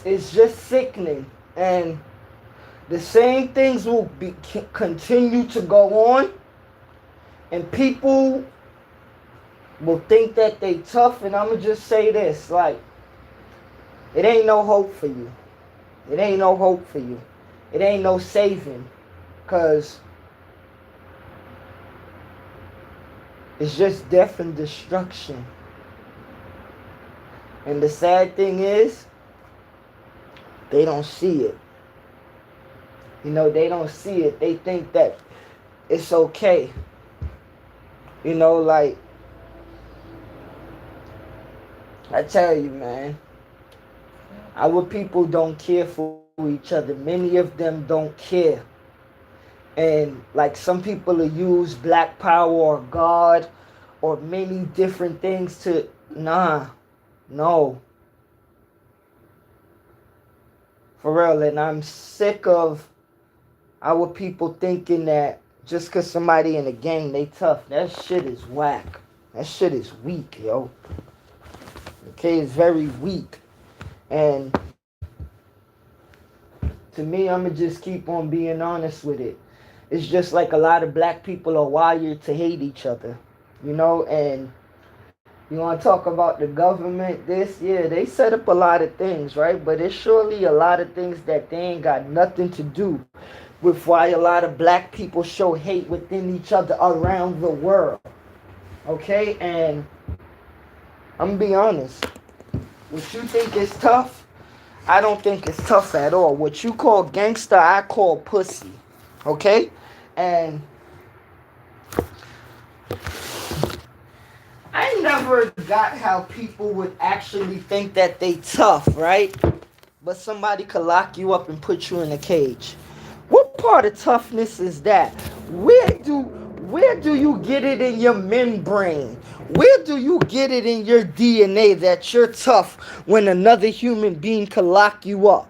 it's just sickening, and the same things will be continue to go on, and people will think that they tough. And I'ma just say this, like, it ain't no hope for you. It ain't no hope for you. It ain't no saving, cause it's just death and destruction. And the sad thing is, they don't see it. You know, they don't see it. They think that it's okay. You know, like, I tell you, man, our people don't care for each other. Many of them don't care. And like, some people will use black power or God or many different things to, nah, no, for real. And I'm sick of our people thinking that just because somebody in a gang, they tough. That shit is whack. That shit is weak, yo. Okay, it's very weak. And to me, I'ma just keep on being honest with it. It's just like a lot of black people are wired to hate each other, you know. And you want to talk about the government, this, yeah, they set up a lot of things, right? But it's surely a lot of things that they ain't got nothing to do with why a lot of black people show hate within each other around the world. Okay? And I'm gonna be honest. What you think is tough, I don't think it's tough at all. What you call gangster, I call pussy. Okay? And I never got how people would actually think that they tough, right? But somebody could lock you up and put you in a cage. What part of toughness is that? Where do you get it in your membrane? Where do you get it in your DNA that you're tough when another human being could lock you up?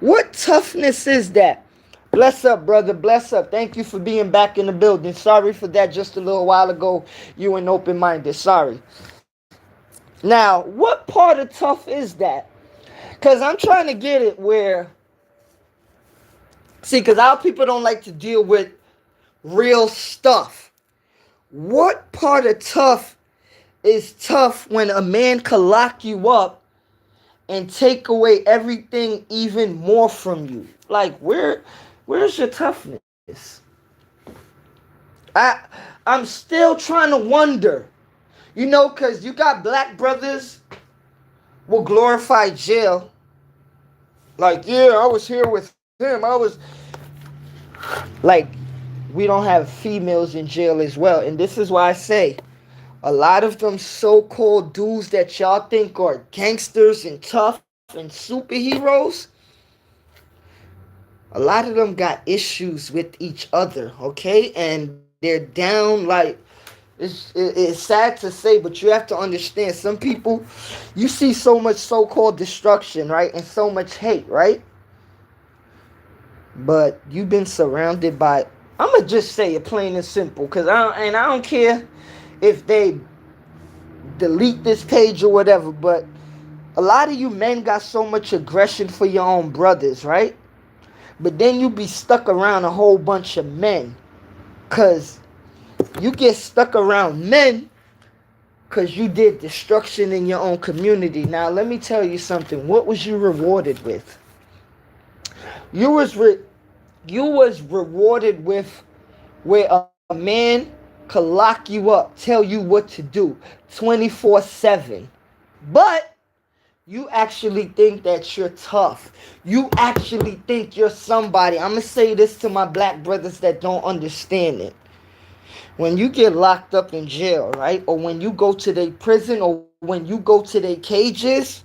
What toughness is that? Bless up, brother. Bless up. Thank you for being back in the building. Sorry for that just a little while ago. You were open-minded. Sorry. Now, what part of tough is that? Because I'm trying to get it where... See, because our people don't like to deal with real stuff. What part of tough is tough when a man can lock you up and take away everything even more from you? Like, where's your toughness? I I'm still trying to wonder. You know, because you got black brothers will glorify jail. Like, yeah, I was here with him. Like, we don't have females in jail as well. And this is why I say, a lot of them so-called dudes that y'all think are gangsters and tough and superheroes, a lot of them got issues with each other, okay? And they're down, like, it's sad to say, but you have to understand, some people, you see so much so-called destruction, right? And so much hate, right? But you've been surrounded by, I'm going to just say it plain and simple, because I don't care if they delete this page or whatever, but a lot of you men got so much aggression for your own brothers, right? But then you be stuck around a whole bunch of men, because you get stuck around men because you did destruction in your own community. Now, let me tell you something. What was you rewarded with? You was rewarded with where a man could lock you up, tell you what to do 24/7. But you actually think that you're tough. You actually think you're somebody. I'm going to say this to my black brothers that don't understand it. When you get locked up in jail, right? Or when you go to their prison, or when you go to their cages,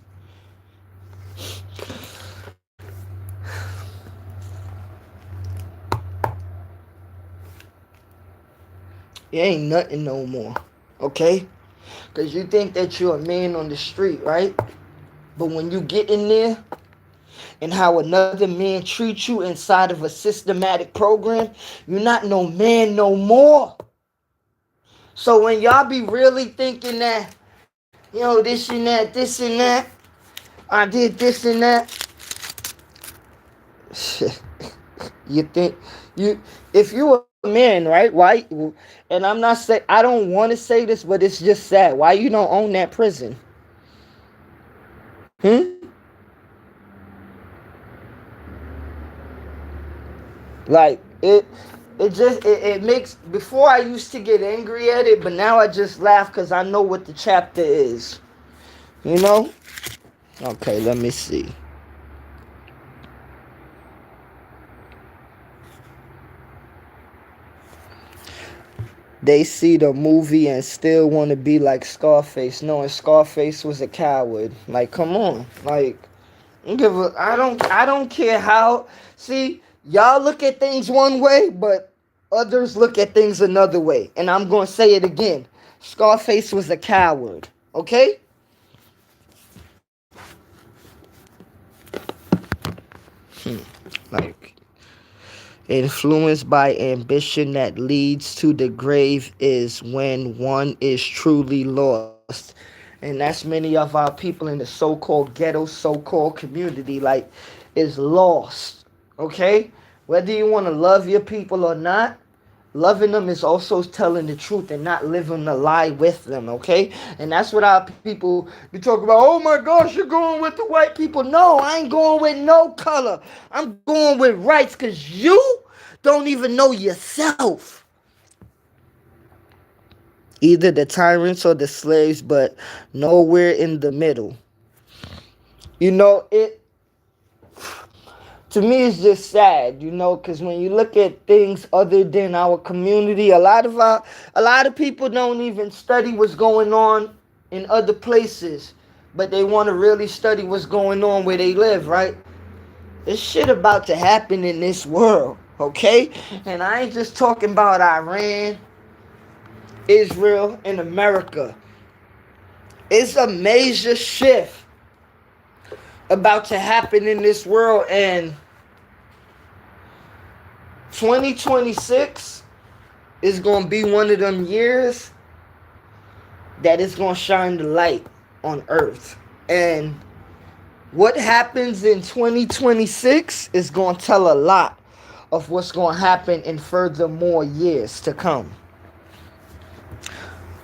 it ain't nothing no more. Okay? Because you think that you're a man on the street, right? But when you get in there, and how another man treats you inside of a systematic program, you're not no man no more. So when y'all be really thinking that, this and that, I did this and that. You think you if you a man, right? Why? And I'm not saying I don't want to say this, but it's just sad. Why you don't own that prison? Hmm? Like it makes before I used to get angry at it, but now I just laugh because I know what the chapter is. You know? Okay, let me see. They see the movie and still want to be like Scarface, knowing Scarface was a coward. Like, come on. Like, I don't care how. See, y'all look at things one way, but others look at things another way. And I'm going to say it again. Scarface was a coward. Okay? Like, influenced by ambition that leads to the grave is when one is truly lost. And that's many of our people in the so-called ghetto, so-called community, like, is lost. Okay? Whether you want to love your people or not, loving them is also telling the truth and not living a lie with them, okay? And that's what our people be talking about. Oh my gosh, you're going with the white people. No, I ain't going with no color. I'm going with rights because you don't even know yourself. Either the tyrants or the slaves, but nowhere in the middle. You know, it to me it's just sad, you know, because when you look at things other than our community, a lot of people don't even study what's going on in other places, but they want to really study what's going on where they live, right? There's shit about to happen in this world, okay? And I ain't just talking about Iran, Israel, and America. It's a major shift about to happen in this world, and 2026 is going to be one of them years that is going to shine the light on earth. And what happens in 2026 is going to tell a lot of what's going to happen in furthermore years to come.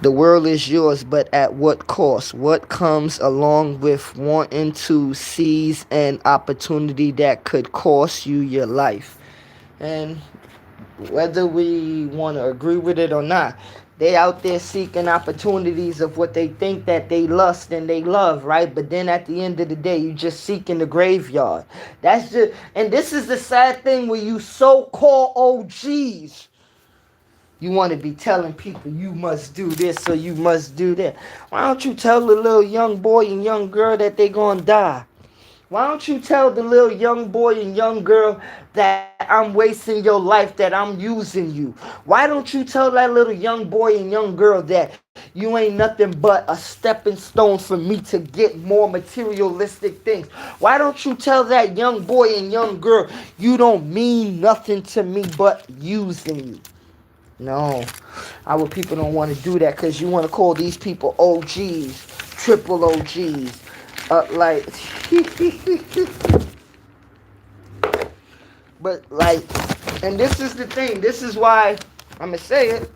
The world is yours, but at what cost? What comes along with wanting to seize an opportunity that could cost you your life? And whether we want to agree with it or not, they out there seeking opportunities of what they think that they lust and they love, right? But then at the end of the day, you just seeking the graveyard. That's just, and this is the sad thing where you so-called OGs, you want to be telling people you must do this or you must do that. Why don't you tell the little young boy and young girl that they gonna die? Why don't you tell the little young boy and young girl that I'm wasting your life, that I'm using you? Why don't you tell that little young boy and young girl that you ain't nothing but a stepping stone for me to get more materialistic things? Why don't you tell that young boy and young girl you don't mean nothing to me but using you? No, our people don't want to do that because you want to call these people OGs, triple OGs. Like, but like, and this is the thing. This is why I'm gonna say it.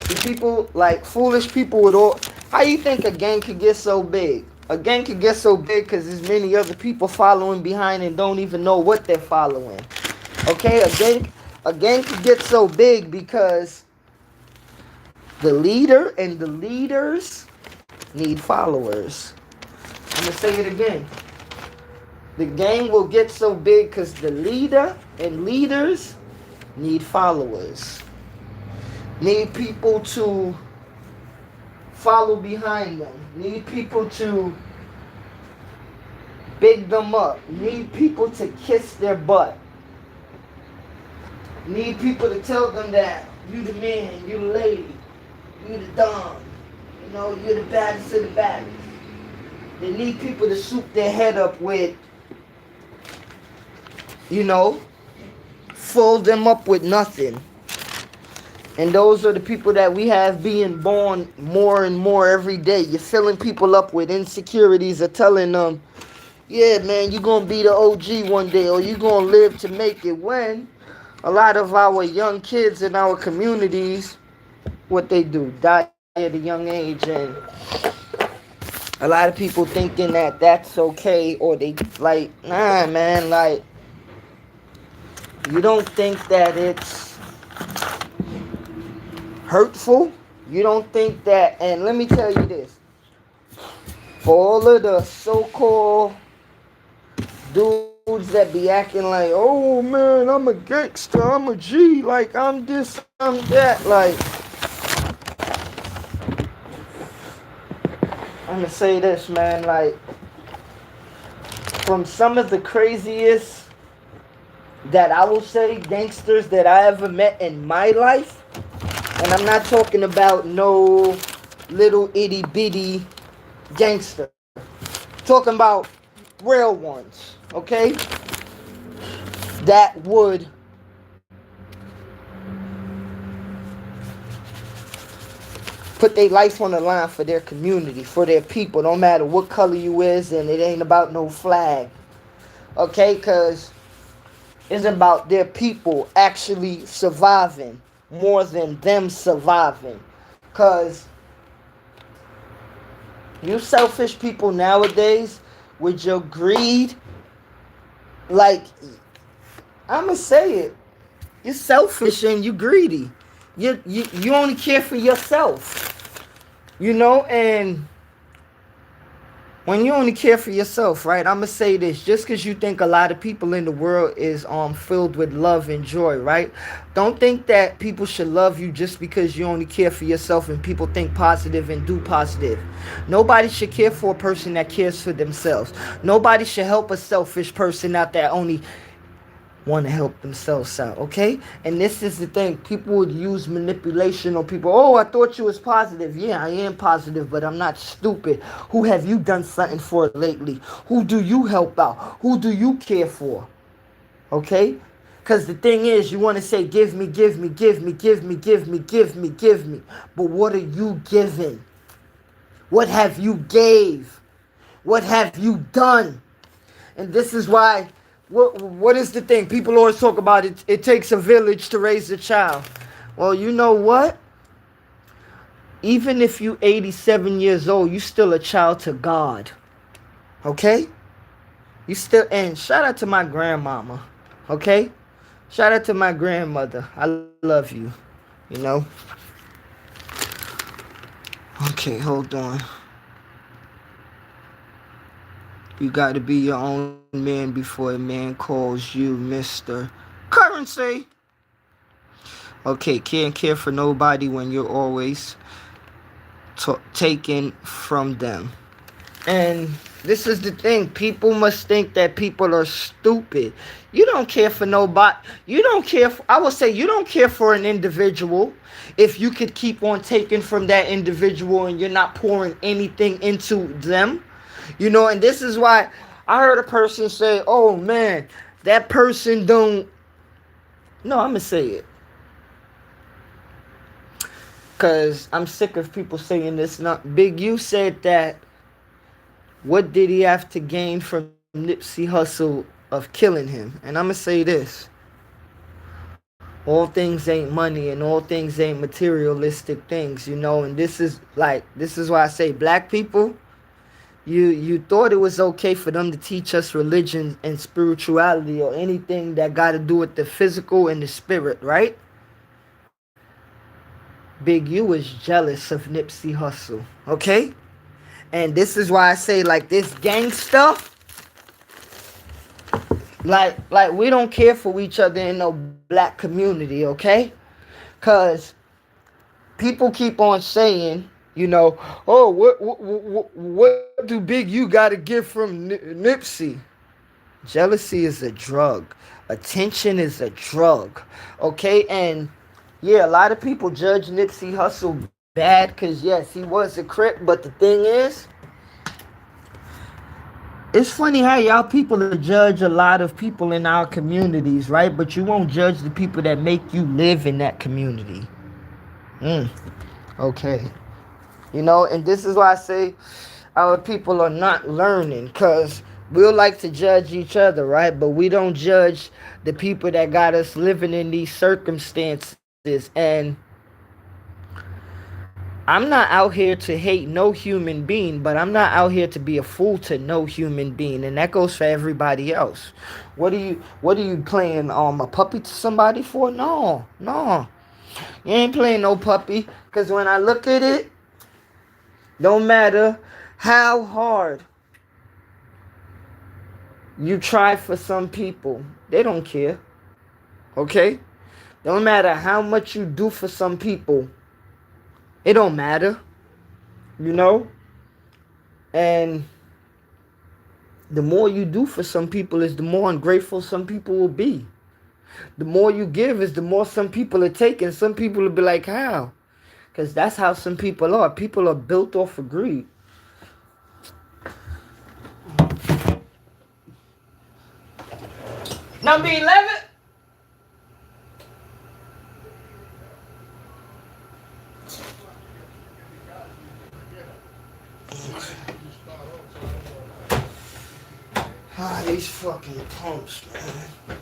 The people, like foolish people with all. How you think a gang could get so big? A gang could get so big because there's many other people following behind and don't even know what they're following. Okay, a gang could get so big because the leader and the leaders need followers. I'm gonna say it again. The gang will get so big because the leader and leaders need followers. Need people to follow behind them. Need people to big them up. Need people to kiss their butt. Need people to tell them that you the man, you the lady, you the don. You know, you're the baddest of the baddest. They need people to swoop their head up with, you know, fold them up with nothing. And those are the people that we have being born more and more every day. You're filling people up with insecurities of telling them, yeah, man, you're going to be the OG one day or you're going to live to make it. When a lot of our young kids in our communities, what they do, die at a young age. And a lot of people thinking that that's okay, or they like, nah, man, like, you don't think that it's hurtful? You don't think that, and let me tell you this, for all of the so-called dudes that be acting like, oh man, I'm a gangster, I'm a G, like I'm this, I'm that, like, I'm gonna say this, man, like, from some of the craziest that I will say gangsters that I ever met in my life, and I'm not talking about no little itty bitty gangster. Talking about real ones, okay? That would put their life on the line for their community, for their people, no matter what color you is, and it ain't about no flag, okay? Because it's about their people actually surviving more than them surviving. Because you selfish people nowadays, with your greed, like, I'ma say it, you're selfish and you greedy. You only care for yourself, and when you only care for yourself, right? I'ma say this, just because you think a lot of people in the world is filled with love and joy, right? Don't think that people should love you just because you only care for yourself and people think positive and do positive. Nobody should care for a person that cares for themselves. Nobody should help a selfish person out that only want to help themselves out, okay? And this is the thing. People would use manipulation on people. Oh, I thought you was positive. Yeah, I am positive, but I'm not stupid. Who have you done something for lately? Who do you help out? Who do you care for? Okay? Because the thing is, you want to say, give me, give me, give me, give me, give me, give me, give me. But what are you giving? What have you gave? What have you done? And this is why, what is the thing? People always talk about it. It takes a village to raise a child. Well, you know what? Even if you 87 years old, you still a child to God. Okay? You still, and shout out to my grandmama. Okay? Shout out to my grandmother. I love you. Okay, hold on. You got to be your own man before a man calls you Mr. Currency. Okay, can't care for nobody when you're always taken from them. And this is the thing. People must think that people are stupid. You don't care for nobody. You don't care. I would say you don't care for an individual if you could keep on taking from that individual and you're not pouring anything into them. And this is why I heard a person say, oh man, that person don't. No, I'm going to say it. Because I'm sick of people saying this. Not Big U said that, what did he have to gain from Nipsey Hussle of killing him? And I'm going to say this. All things ain't money and all things ain't materialistic things, and this is why I say black people, You thought it was okay for them to teach us religion and spirituality or anything that got to do with the physical and the spirit, right? Big U was jealous of Nipsey Hussle, okay? And this is why I say, like, this gang stuff, like we don't care for each other in no black community, okay? Because people keep on saying, oh, what do Big U got to get from Nipsey? Jealousy is a drug. Attention is a drug. Okay? And, yeah, a lot of people judge Nipsey Hussle bad because, yes, he was a Crip. But the thing is, it's funny how y'all people judge a lot of people in our communities, right? But you won't judge the people that make you live in that community. Mm, okay. You know, and this is why I say our people are not learning, because we'll like to judge each other, right? But we don't judge the people that got us living in these circumstances. And I'm not out here to hate no human being, but I'm not out here to be a fool to no human being, and that goes for everybody else. What are you playing a puppy to somebody for? No, no, you ain't playing no puppy. Cause when I look at it, don't matter how hard you try for some people, they don't care. Okay, don't matter how much you do for some people, it don't matter. You know, and the more you do for some people is the more ungrateful some people will be. The more you give is the more some people are taking. Some people will be like, how? Because that's how some people are. People are built off of greed. Number 11. Ah, these fucking pumps, man.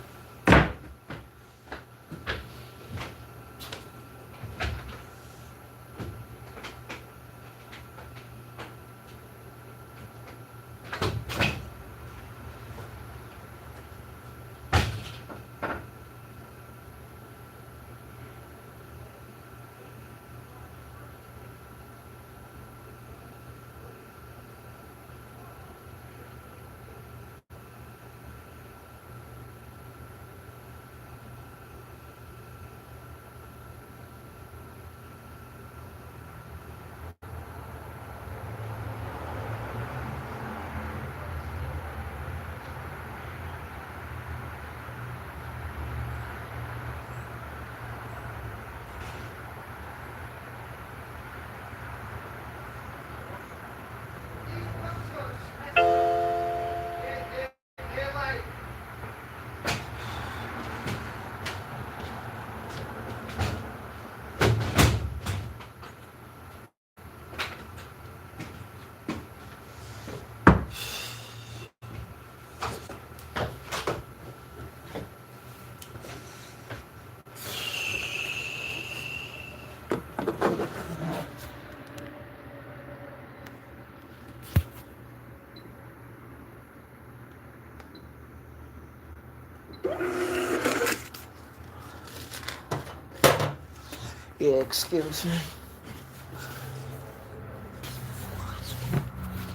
Yeah, excuse me.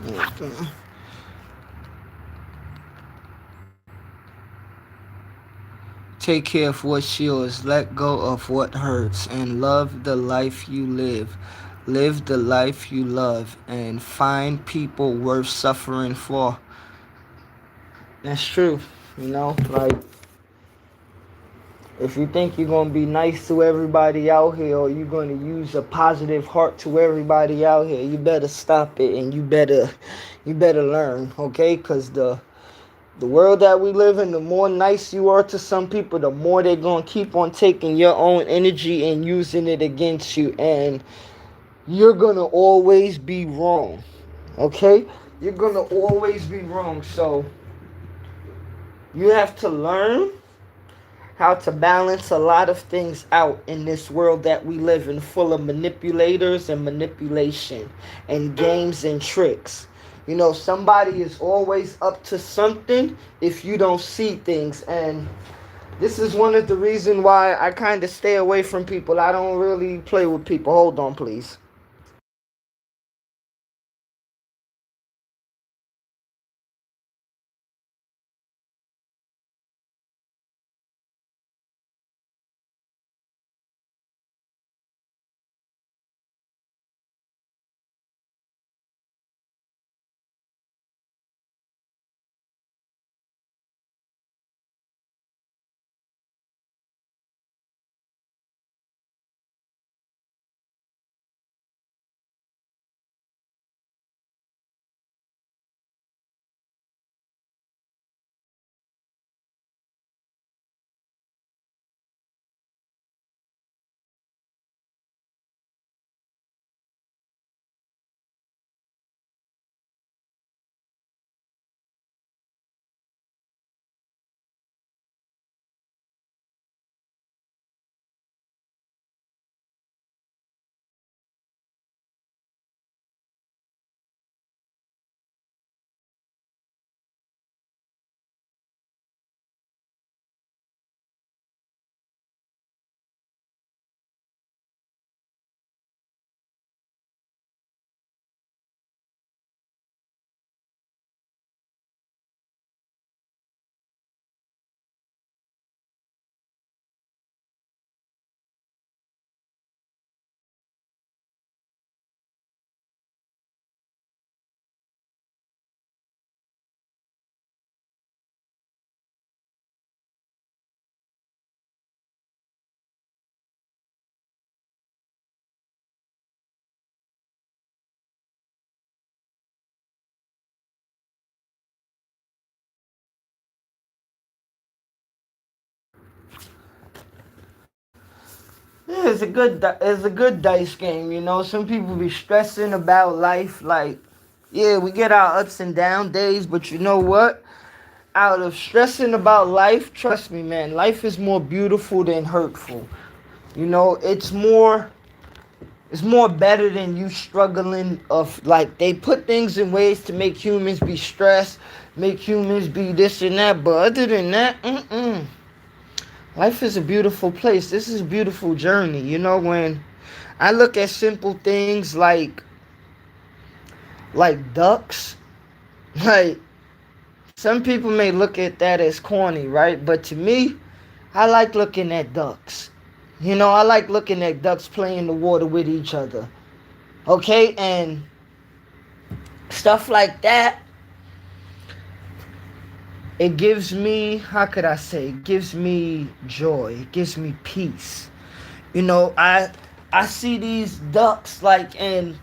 Yeah. Take care of what's yours, let go of what hurts, and love the life you live. Live the life you love, and find people worth suffering for. That's true. You know, like, if you think you're gonna be nice to everybody out here, or you're gonna use a positive heart to everybody out here, you better stop it, and you better learn, okay? Cause the world that we live in, the more nice you are to some people, the more they're gonna keep on taking your own energy and using it against you, and you're gonna always be wrong, okay? You're gonna always be wrong. So you have to learn how to balance a lot of things out in this world that we live in, full of manipulators and manipulation and games and tricks. You know, somebody is always up to something if you don't see things. And this is one of the reasons why I kind of stay away from people. I don't really play with people. Hold on, please. Yeah, it's a good dice game, you know. Some people be stressing about life, like, yeah, we get our ups and down days, but you know what? Out of stressing about life, trust me, man, life is more beautiful than hurtful. You know, it's more better than you struggling of like they put things in ways to make humans be stressed, make humans be this and that, but other than that, life is a beautiful place. This is a beautiful journey. You know, when I look at simple things like ducks, like some people may look at that as corny, right? But to me, I like looking at ducks. You know, I like looking at ducks playing in the water with each other. Okay, and stuff like that, it gives me, how could I say, it gives me joy. It gives me peace. You know, I see these ducks like, and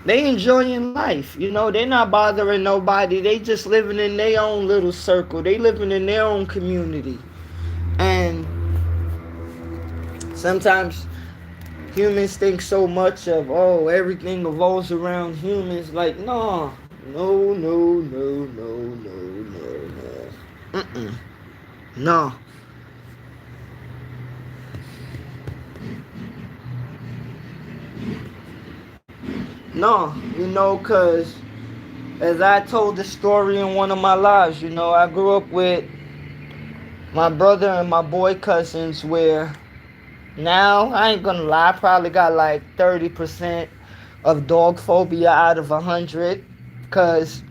they enjoying life. You know, they're not bothering nobody. They just living in their own little circle. They living in their own community. And sometimes humans think so much of, oh, everything revolves around humans. Like, no, no, no, no, no, no, no, no. No. No, you know, because as I told the story in one of my lives, you know, I grew up with my brother and my boy cousins where now, I ain't gonna lie, I probably got like 30% of dog phobia out of 100 because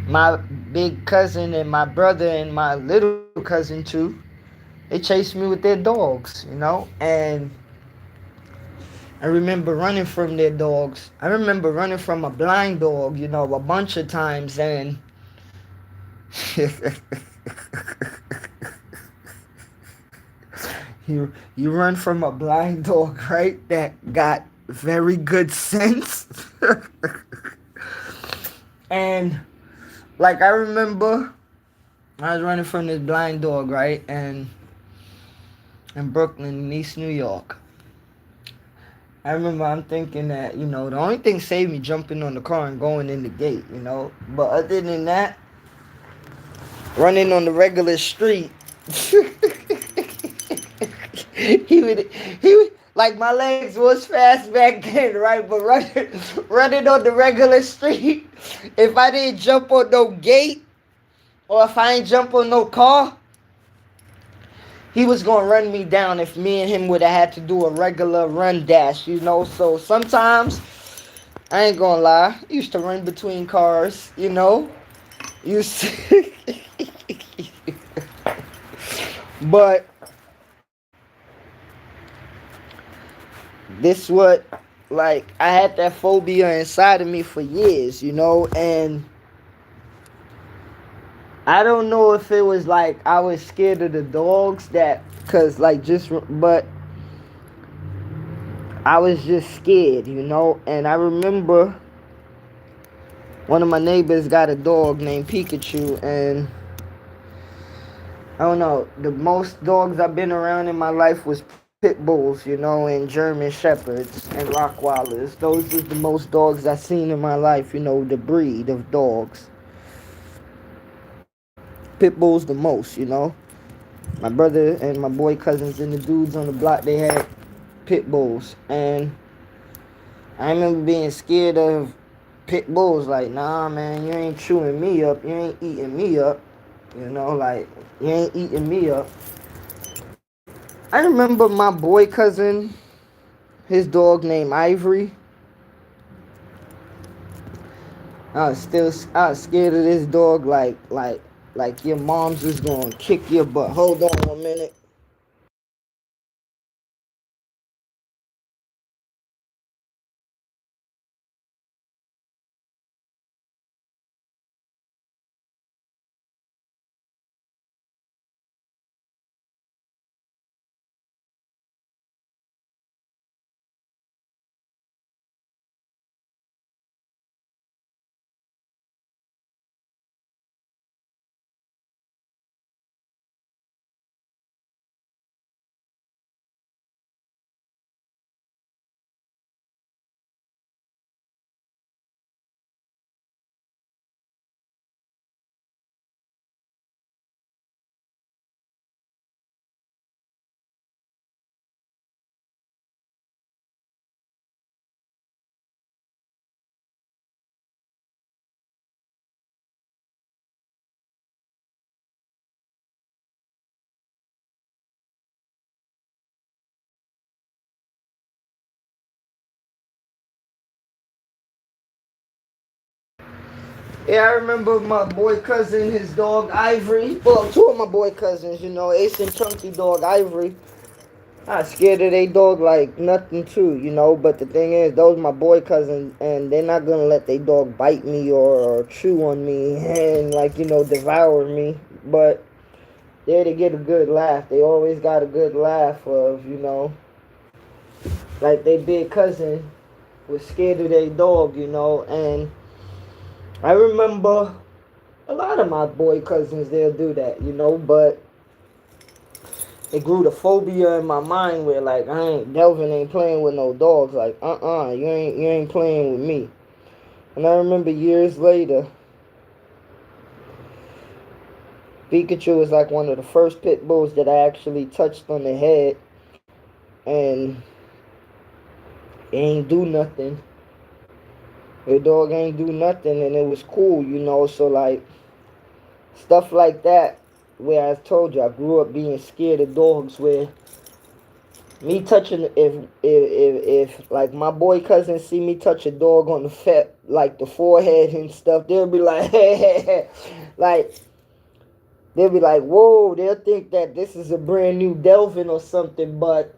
my big cousin and my brother and my little cousin too, they chased me with their dogs, you know, and I remember running from their dogs. I remember running from a blind dog, you know, a bunch of times, and you run from a blind dog, right? That got very good sense. And like I remember I was running from this blind dog, right? And in Brooklyn, in East New York. I remember I'm thinking that, you know, the only thing saved me jumping on the car and going in the gate, you know. But other than that, running on the regular street, he would like my legs was fast back then, right? But running on the regular street, if I didn't jump on no gate or if I ain't jump on no car, he was gonna run me down if me and him would have had to do a regular run dash, you know. So sometimes I ain't gonna lie, I used to run between cars, you know. Used to but this what like I had that phobia inside of me for years, you know, and I don't know if it was like I was scared of the dogs that cuz like just but I was just scared, you know, and I remember one of my neighbors got a dog named Pikachu, and I don't know, the most dogs I've been around in my life was pit bulls, you know, and German shepherds and Rottweilers. Those are the most dogs I've seen in my life, you know, the breed of dogs. Pit bulls the most, you know. My brother and my boy cousins and the dudes on the block, they had pit bulls, and I remember being scared of pit bulls. Like, nah, man, you ain't chewing me up, you ain't eating me up, you know, like you ain't eating me up. I remember my boy cousin, his dog named Ivory. I was scared of this dog like your mom's is gonna kick your butt. Hold on 1 minute. Yeah, I remember my boy cousin, his dog Ivory. Well, two of my boy cousins, Ace and Chunky dog Ivory. I scared of they dog like nothing too. But the thing is, those my boy cousins, and they're not gonna let they dog bite me or chew on me and devour me. But there to get a good laugh. They always got a good laugh of like they big cousin was scared of their dog. And I remember a lot of my boy cousins they'll do that. But it grew the phobia in my mind where like Delvin ain't playing with no dogs. Like you ain't playing with me. And I remember years later, Pikachu was like one of the first pit bulls that I actually touched on the head, and it ain't do nothing. The dog ain't do nothing, and it was cool. So like stuff like that, where I told you I grew up being scared of dogs, where me touching if like my boy cousin see me touch a dog on the like the forehead and stuff, they'll be like like they'll be like, whoa, they'll think that this is a brand new Delvin or something. But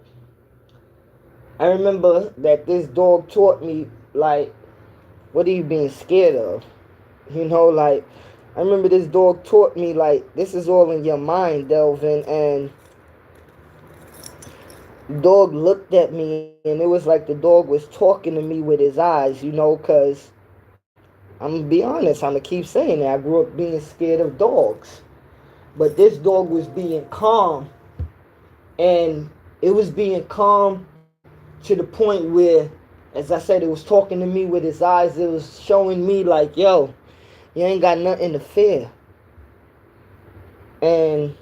I remember that this dog taught me like, what are you being scared of? Like I remember this dog taught me like, this is all in your mind, Delvin. And dog looked at me and it was like the dog was talking to me with his eyes, because I'm gonna be honest, I'm gonna keep saying that I grew up being scared of dogs, but this dog was being calm, and it was being calm to the point where, as I said, it was talking to me with his eyes. It was showing me like, yo, you ain't got nothing to fear. And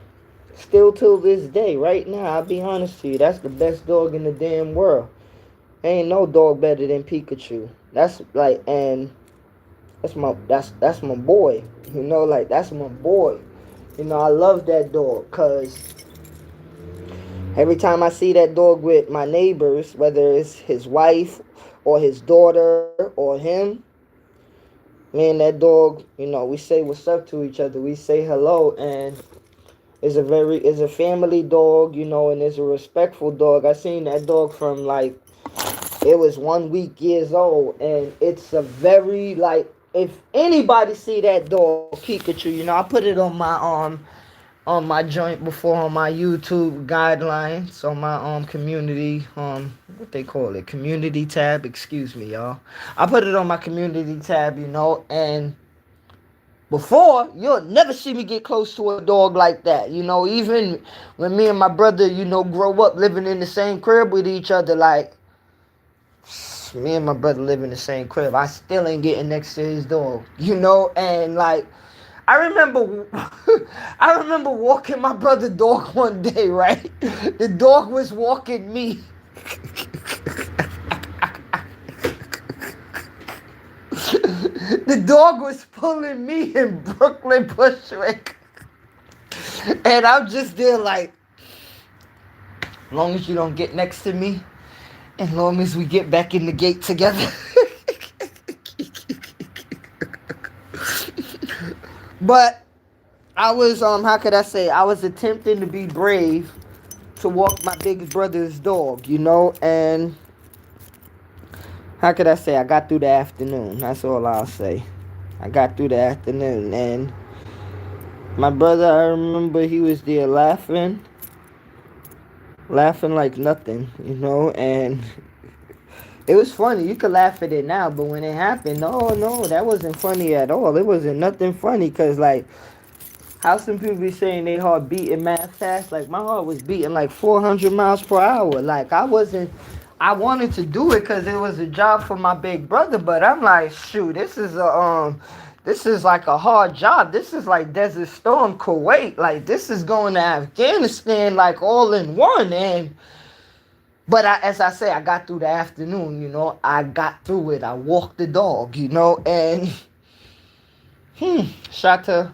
still till this day, right now, I'll be honest to you, that's the best dog in the damn world. Ain't no dog better than Pikachu. That's like, and that's my boy. Like that's my boy. I love that dog, cause every time I see that dog with my neighbors, whether it's his wife or his daughter or him, man, that dog, we say what's up to each other. We say hello, and it's a family dog, and it's a respectful dog. I seen that dog from like, it was 1 week years old, and it's a very like, if anybody see that dog Pikachu, I put it on my joint before on my YouTube guidelines on my community what they call it, community tab, excuse me y'all. I put it on my community tab, and before, you'll never see me get close to a dog like that. Even when me and my brother, grow up living in the same crib with each other, like, me and my brother live in the same crib, I still ain't getting next to his dog, and like, I remember, I remember walking my brother's dog one day, right? The dog was walking me. The dog was pulling me in Brooklyn Bushwick. And I'm just there like, as long as you don't get next to me, as long as we get back in the gate together. But I was, how could I say, I was attempting to be brave to walk my big brother's dog, and how could I say, I got through the afternoon. That's all I'll say. I got through the afternoon, and my brother, I remember he was there laughing like nothing, and it was funny. You could laugh at it now, but when it happened, no, that wasn't funny at all. It wasn't nothing funny, because like, how some people be saying they heart beating mad fast, like my heart was beating like 400 miles per hour. Like I wanted to do it because it was a job for my big brother, but I'm like, shoot, this is like a hard job. This is like Desert Storm Kuwait. Like this is going to Afghanistan like all in one. But as I say, I got through the afternoon, I got through it. I walked the dog, and Shata,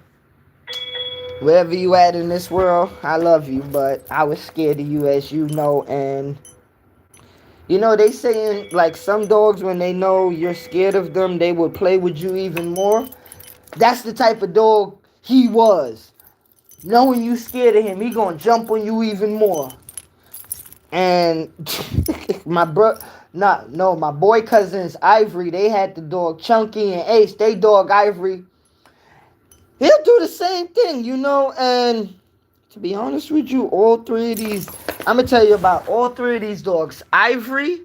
wherever you at in this world, I love you, but I was scared of you, as you know. And they saying like some dogs, when they know you're scared of them, they will play with you even more. That's the type of dog he was. Knowing you scared of him, he gonna jump on you even more. And my bro, not no, my boy cousins Ivory, they had the dog Chunky and Ace. They dog Ivory, he'll do the same thing, And to be honest with you, all three of these, I'm gonna tell you about all three of these dogs. Ivory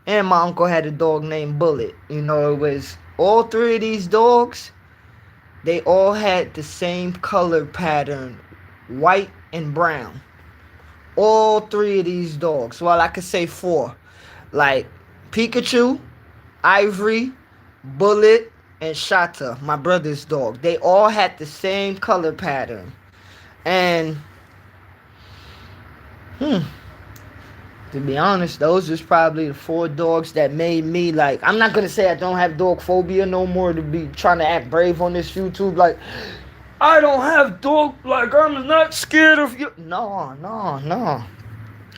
and my uncle had a dog named Bullet. It was all three of these dogs. They all had the same color pattern, white and brown. All three of these dogs. Well, I could say four. Like Pikachu, Ivory, Bullet, and Shata, my brother's dog. They all had the same color pattern. And, to be honest, those was probably the four dogs that made me, like, I'm not going to say I don't have dog phobia no more to be trying to act brave on this YouTube. Like, I don't have dog, like, I'm not scared of you. No.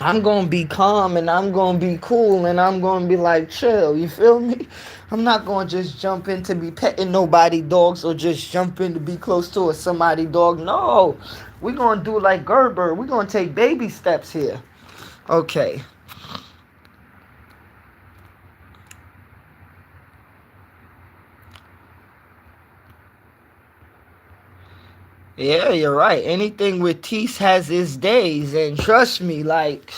I'm going to be calm and I'm going to be cool and I'm going to be like, chill, you feel me? I'm not going to just jump in to be petting nobody dogs or just jump in to be close to a somebody dog. No, we're going to do like Gerber. We're going to take baby steps here. Okay. Yeah, you're right. Anything with teeth has its days. And trust me, like,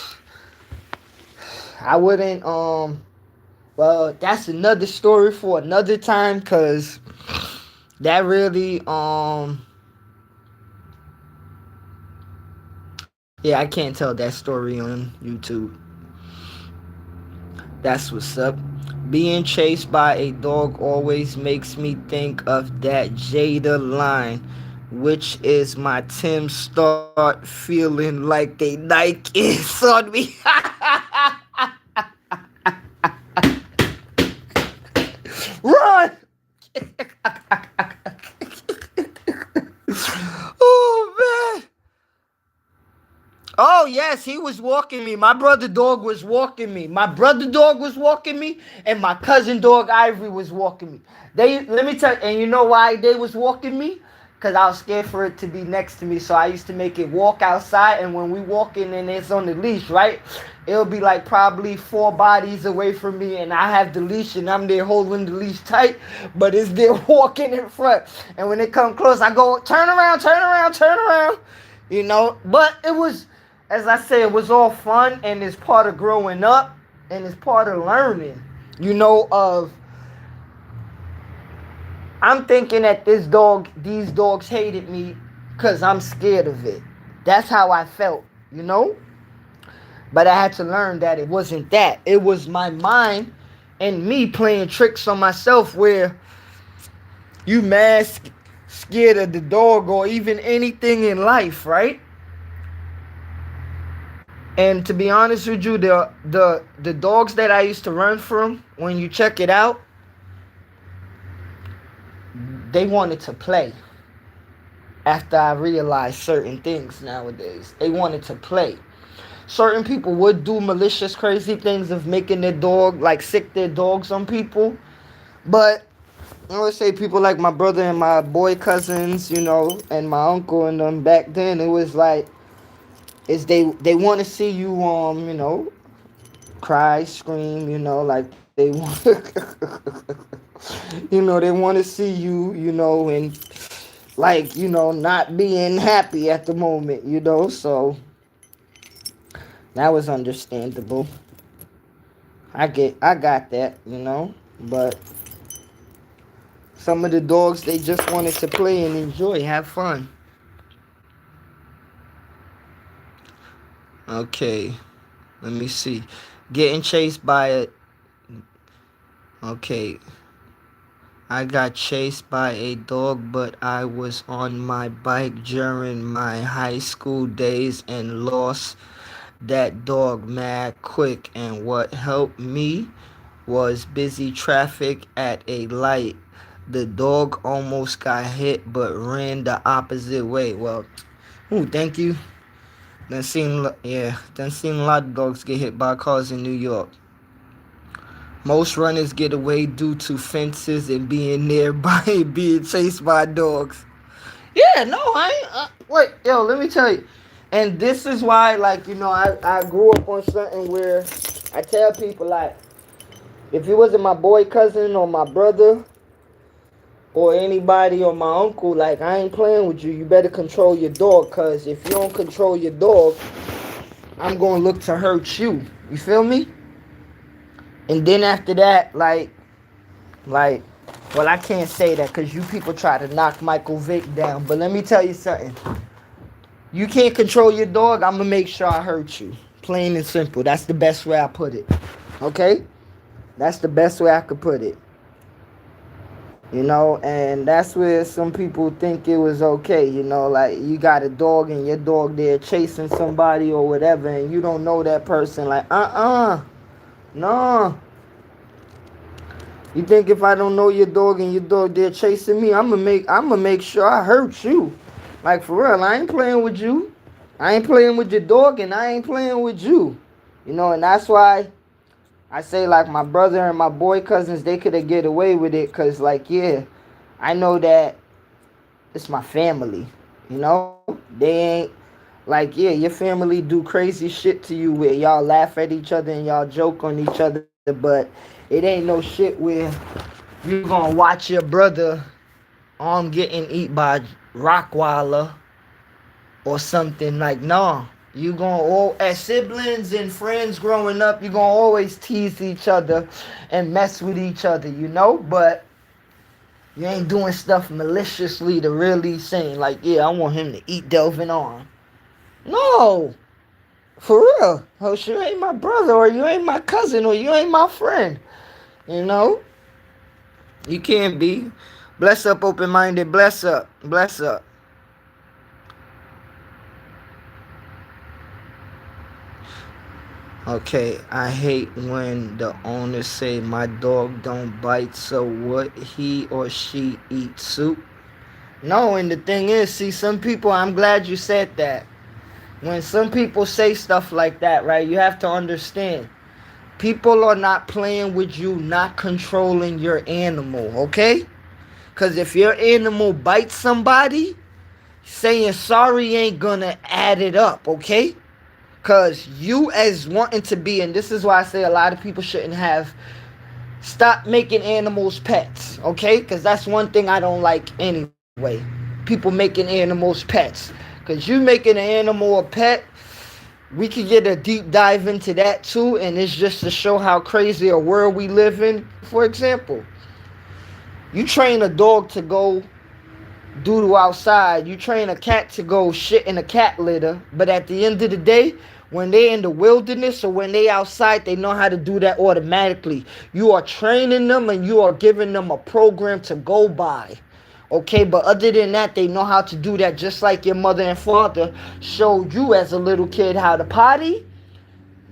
I wouldn't, well, that's another story for another time, because that really, yeah, I can't tell that story on YouTube. That's what's up. Being chased by a dog always makes me think of that Jada line, which is my Tim start feeling like they Nike is on me. Run! Oh, man. Oh, yes, he was walking me. My brother dog was walking me. My brother dog was walking me, and my cousin dog Ivory was walking me. Let me tell you, and you know why they was walking me? Because I was scared for it to be next to me, so I used to make it walk outside, and when we walk in and it's on the leash, right? It'll be like probably 4 bodies away from me, and I have the leash, and I'm there holding the leash tight, but it's there walking in front. And when it come close, I go, turn around, turn around, turn around, But it was, as I say, it was all fun, and it's part of growing up, and it's part of learning, of, I'm thinking that these dogs hated me because I'm scared of it. That's how I felt, But I had to learn that it wasn't that. It was my mind and me playing tricks on myself where you mad scared of the dog or even anything in life, right? And to be honest with you, the dogs that I used to run from, when you check it out, they wanted to play. After I realized certain things nowadays, they wanted to play. Certain people would do malicious, crazy things of making their dog, like, sick their dogs on people. But I would say people like my brother and my boy cousins, and my uncle and them back then, it was like, they want to see you, cry, scream, like they want, they want to see you, and like, not being happy at the moment, so that was understandable. I got that, but some of the dogs, they just wanted to play and enjoy, have fun. Okay, let me see. Getting chased by a... Okay. I got chased by a dog, but I was on my bike during my high school days and lost that dog mad quick. And what helped me was busy traffic at a light. The dog almost got hit, but ran the opposite way. Well, thank you. Done seen a lot of dogs get hit by cars in New York. Most runners get away due to fences and being nearby and being chased by dogs. Yeah, no, I ain't. Wait, yo, let me tell you. And this is why, like, I grew up on something where I tell people, like, if it wasn't my boy cousin or my brother or anybody or my uncle, like, I ain't playing with you. You better control your dog, because if you don't control your dog, I'm going to look to hurt you. You feel me? And then after that, well, I can't say that because you people try to knock Michael Vick down. But let me tell you something. You can't control your dog, I'm going to make sure I hurt you. Plain and simple. That's the best way I put it. Okay? That's the best way I could put it. And that's where some people think it was okay. Like, you got a dog and your dog there chasing somebody or whatever, and you don't know that person. Like, no. You think if I don't know your dog and your dog there chasing me, I'm gonna make sure I hurt you. Like, for real, I ain't playing with you. I ain't playing with your dog, and I ain't playing with you. And that's why I say, like, my brother and my boy cousins, they could have get away with it, because, like, yeah, I know that it's my family. They ain't, like, yeah, your family do crazy shit to you where y'all laugh at each other and y'all joke on each other, but it ain't no shit where you gonna watch your brother getting eat by Rottweiler or something. Like, no. You gonna, as siblings and friends growing up, you gonna always tease each other and mess with each other, but you ain't doing stuff maliciously to really saying, like, yeah, I want him to eat Delvin on. No. For real. Oh, you ain't my brother, or you ain't my cousin, or you ain't my friend. You can't be. Bless up, open-minded. Bless up. Bless up. Okay, I hate when the owners say my dog don't bite, so what, he or she eat soup? No, and the thing is, see, some people, I'm glad you said that. When some people say stuff like that, right, you have to understand. People are not playing with you, not controlling your animal, okay? Because if your animal bites somebody, saying sorry ain't gonna add it up, okay? Because you as wanting to be, and this is why I say a lot of people shouldn't stop making animals pets, okay? Because that's one thing I don't like anyway. People making animals pets. Because you making an animal a pet, we could get a deep dive into that too, and it's just to show how crazy a world we live in. For example, you train a dog to go doodle outside, you train a cat to go shit in a cat litter, but at the end of the day, when they in the wilderness or when they outside, they know how to do that automatically. You are training them and you are giving them a program to go by. Okay, but other than that, they know how to do that, just like your mother and father showed you as a little kid how to potty.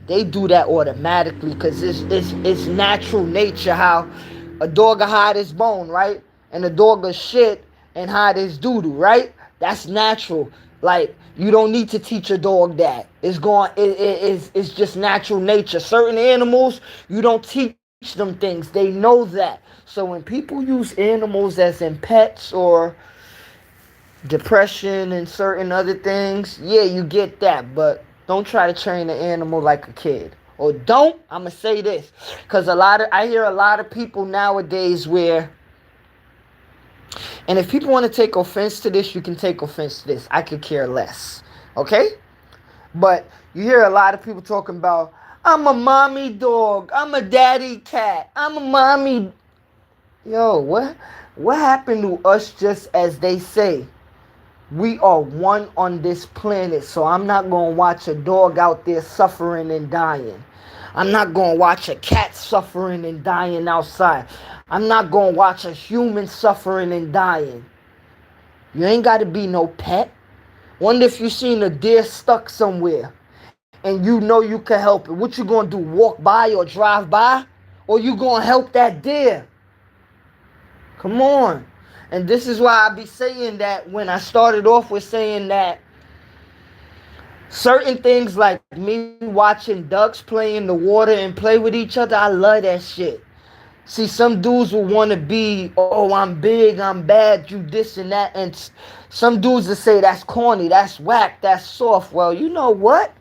They do that automatically because it's natural nature how a dog will hide his bone, right? And a dog will shit and hide his doodle, right? That's natural. Like, you don't need to teach a dog that. It's just natural nature. Certain animals, you don't teach them things. They know that. So when people use animals as in pets or depression and certain other things, yeah, you get that. But don't try to train an animal like a kid. Or don't, I'm going to say this. Because I hear a lot of people nowadays where, and if people want to take offense to this, you can take offense to this. I could care less. Okay? But you hear a lot of people talking about, I'm a mommy dog. I'm a daddy cat. I'm a mommy. Yo, what happened to us just as they say? We are one on this planet, so I'm not going to watch a dog out there suffering and dying. I'm not going to watch a cat suffering and dying outside. I'm not going to watch a human suffering and dying. You ain't got to be no pet. Wonder if you seen a deer stuck somewhere and you know you can help it. What you going to do, walk by or drive by? Or you going to help that deer? Come on. And this is why I be saying that when I started off with saying that Certain things like me watching ducks play in the water and play with each other, I love that shit. See, some dudes will want to be, oh, I'm big, I'm bad, you this and that. And some dudes will say that's corny, that's whack, that's soft. Well, you know what?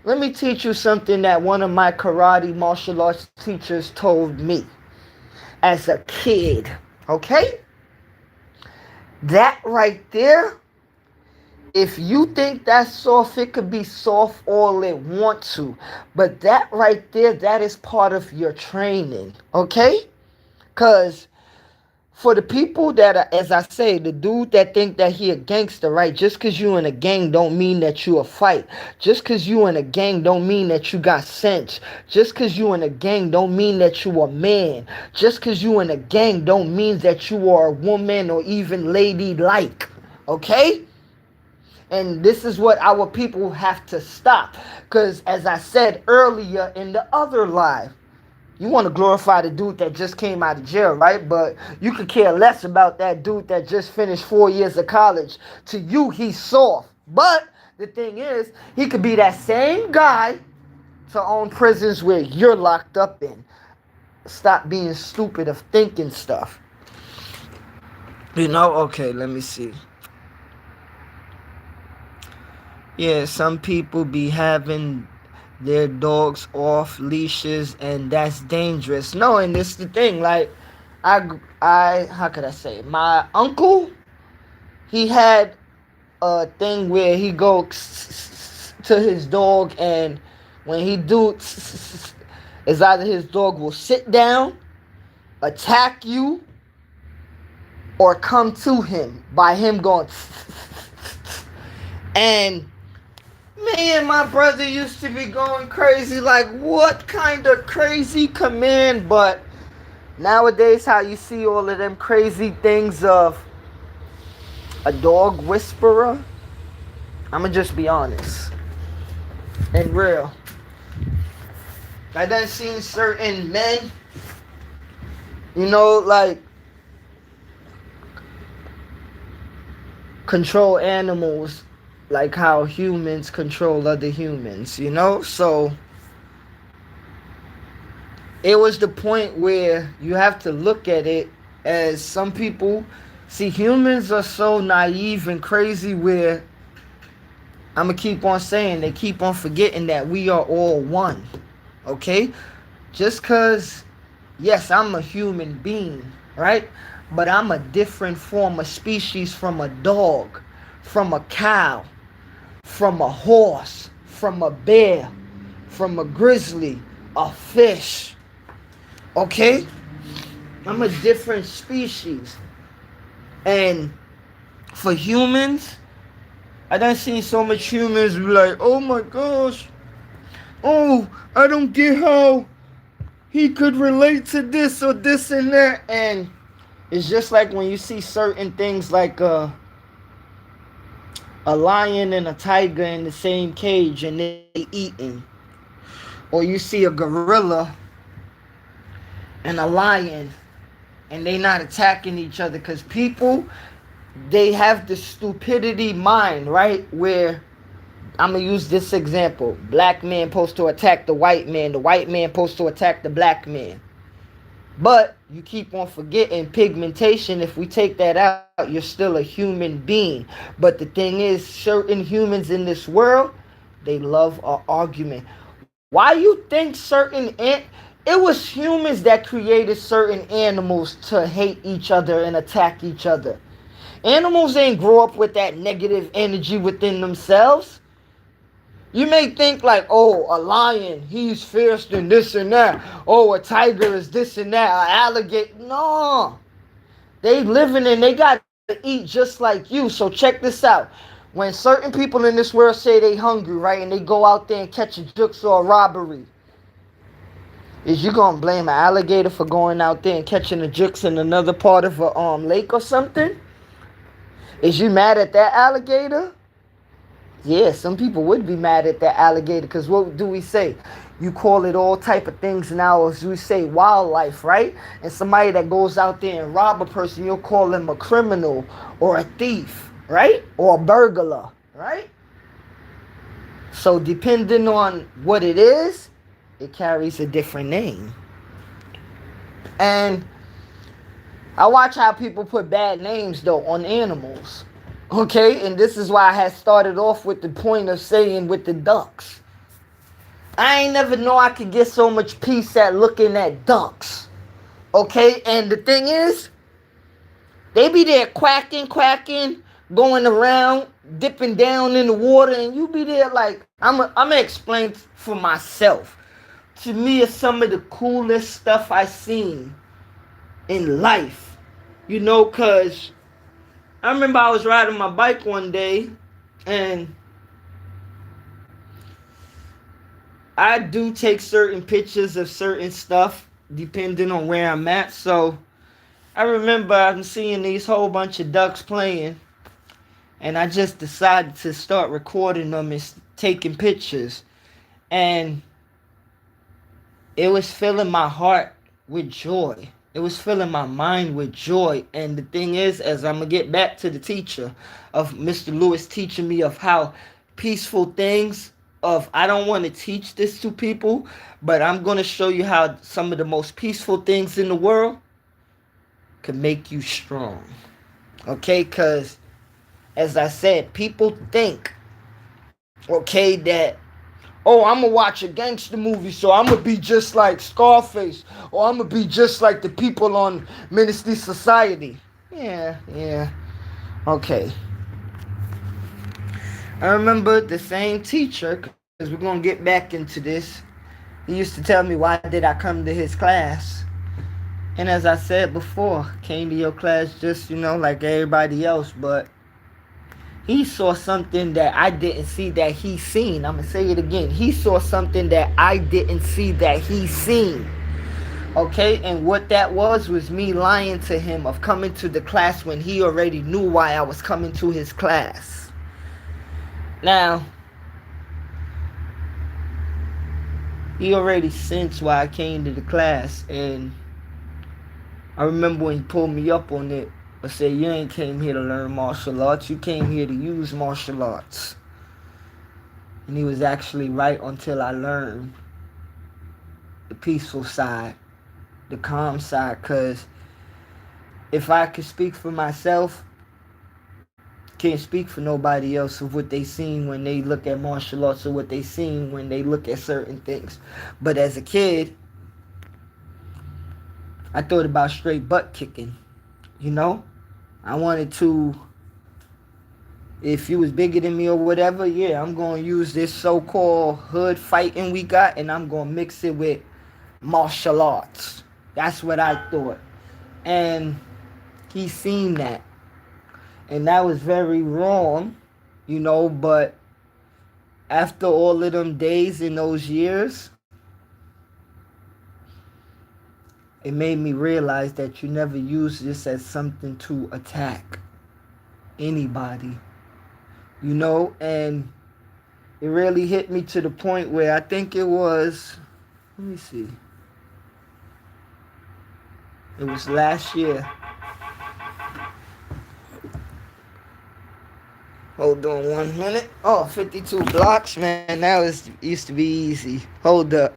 Let me teach you something that one of my karate martial arts teachers told me as a kid. Okay? That right there, if you think that's soft, it could be soft all it want to. But that right there, that is part of your training. Okay? Because for the people that are, as I say, the dude that think that he a gangster, right? Just because you in a gang don't mean that you a fight. Just because you in a gang don't mean that you got sense. Just because you in a gang don't mean that you a man. Just because you in a gang don't mean that you are a woman or even lady-like. Okay? And this is what our people have to stop. Because as I said earlier in the other live, you want to glorify the dude that just came out of jail, right? But you could care less about that dude that just finished 4 years of college. To you, he's soft. But the thing is, he could be that same guy to own prisons where you're locked up in. Stop being stupid of thinking stuff. You know, okay, let me see. Yeah, some people be having their dogs off leashes, and that's dangerous. No, and this the thing. Like, how could I say? My uncle, he had a thing where he goes to his dog, and when he do, it's either his dog will sit down, attack you, or come to him by him going. And me and my brother used to be going crazy, like, what kind of crazy command? But nowadays, how you see all of them crazy things of a dog whisperer, I'ma just be honest and real. I done seen certain men, you know, like, control animals like how humans control other humans, you know? So it was the point where you have to look at it as some people see. Humans are so naive and crazy where I'm gonna keep on saying, they keep on forgetting that we are all one. Okay? Just cause, yes, I'm a human being, right? But I'm a different form of species from a dog, from a cow, from a horse, from a bear, from a grizzly, a fish. Okay? I'm a different species. And for humans, I done seen so much humans be like, oh my gosh, oh, I don't get how he could relate to this or this and that. And it's just like when you see certain things like a lion and a tiger in the same cage and they eating. Or you see a gorilla and a lion and they not attacking each other. Because people, they have the stupidity mind, right? Where, I'm going to use this example. Black man supposed to attack the white man supposed to attack the black man. But you keep on forgetting pigmentation. If we take that out, you're still a human being. But the thing is, certain humans in this world, they love an argument. Why you think it was humans that created certain animals to hate each other and attack each other. Animals ain't grow up with that negative energy within themselves. You may think like, oh, a lion, he's fierce and this and that. Oh, a tiger is this and that. An alligator. No. They living and they got to eat just like you. So check this out. When certain people in this world say they hungry, right, and they go out there and catch a jigsaw robbery, is you going to blame an alligator for going out there and catching a jigsaw in another part of a lake or something? Is you mad at that alligator? Yeah, some people would be mad at that alligator, because what do we say? You call it all type of things now, as we say wildlife, right? And somebody that goes out there and rob a person, you'll call them a criminal or a thief, right? Or a burglar, right? So depending on what it is, it carries a different name. And I watch how people put bad names though on animals. Okay, and this is why I had started off with the point of saying with the ducks. I ain't never know I could get so much peace at looking at ducks. Okay, and the thing is, they be there quacking, quacking, going around, dipping down in the water, and you be there like, I'm gonna explain for myself. To me, it's some of the coolest stuff I seen in life. You know, cause I remember I was riding my bike one day, and I do take certain pictures of certain stuff depending on where I'm at. So I remember I'm seeing these whole bunch of ducks playing, and I just decided to start recording them and taking pictures. And it was filling my heart with joy. It was filling my mind with joy. And the thing is, as I'm going to get back to the teacher of Mr. Lewis teaching me of how peaceful things of, I don't want to teach this to people, but I'm going to show you how some of the most peaceful things in the world can make you strong. Okay? Because, as I said, people think, okay, that, oh, I'm going to watch a gangster movie, so I'm going to be just like Scarface, or I'm going to be just like the people on Ministry Society. Yeah. Okay. I remember the same teacher, because we're going to get back into this. He used to tell me, why did I come to his class? And as I said before, came to your class just, like everybody else, but he saw something that I didn't see that he seen. I'm going to say it again. He saw something that I didn't see that he seen. Okay? And what that was me lying to him of coming to the class when he already knew why I was coming to his class. Now, he already sensed why I came to the class. And I remember when he pulled me up on it. I said, you ain't came here to learn martial arts. You came here to use martial arts. And he was actually right until I learned the peaceful side, the calm side. Because if I could speak for myself, can't speak for nobody else of what they seen when they look at martial arts or what they seen when they look at certain things. But as a kid, I thought about straight butt kicking, I wanted to, if you was bigger than me or whatever, yeah, I'm going to use this so-called hood fighting we got, and I'm going to mix it with martial arts. That's what I thought. And he seen that. And that was very wrong, but after all of them days in those years, it made me realize that you never use this as something to attack anybody, and it really hit me to the point where I think it was, let me see, it was last year. Hold on 1 minute. Oh, 52 blocks, man. That used to be easy. Hold up.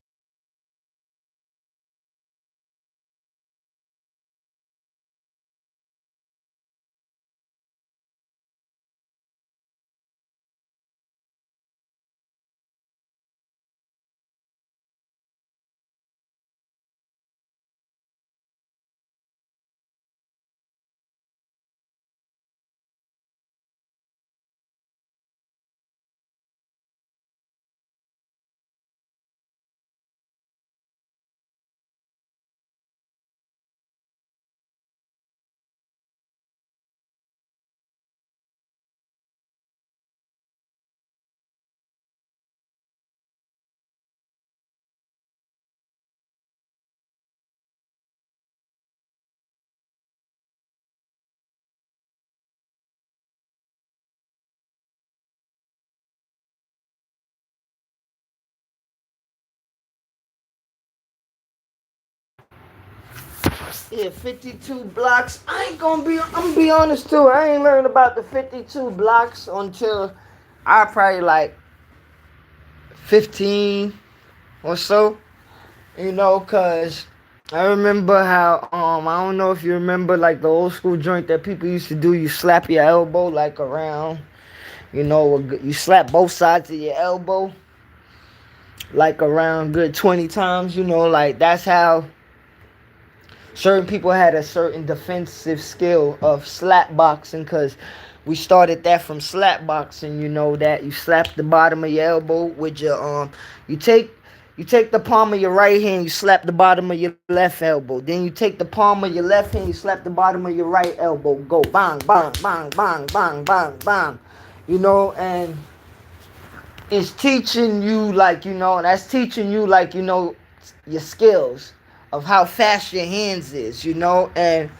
Yeah, 52 blocks. I'm gonna be honest too. I ain't learned about the 52 blocks until I probably like 15 or so. Cause I remember how I don't know if you remember like the old school joint that people used to do. You slap your elbow like around, you slap both sides of your elbow like around good 20 times. Like that's how certain people had a certain defensive skill of slap boxing, because we started that from slap boxing. That you slap the bottom of your elbow with your you take the palm of your right hand, you slap the bottom of your left elbow. Then you take the palm of your left hand, you slap the bottom of your right elbow. Go bang, bang, bang, bang, bang, bang, bang. And it's teaching you that's teaching you your skills of how fast your hands is, and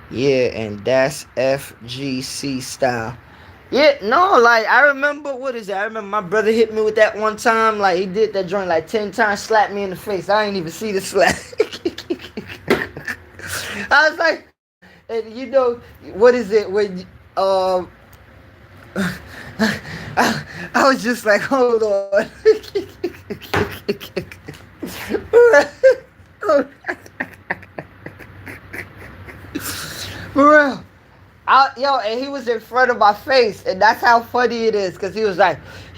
yeah, and that's FGC style. Yeah, no, like I remember, what is that? I remember my brother hit me with that one time. Like he did that joint like 10 times, slapped me in the face. I didn't even see the slap. I was like, and what is it when I was just like, hold on. For real. And he was in front of my face, and that's how funny it is, because he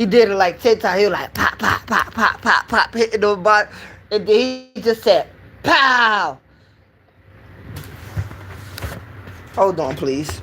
did it like 10 times. He was like, pop, pop, pop, pop, pop, pop, hitting the bottom, and then he just said, pow. Hold on, please.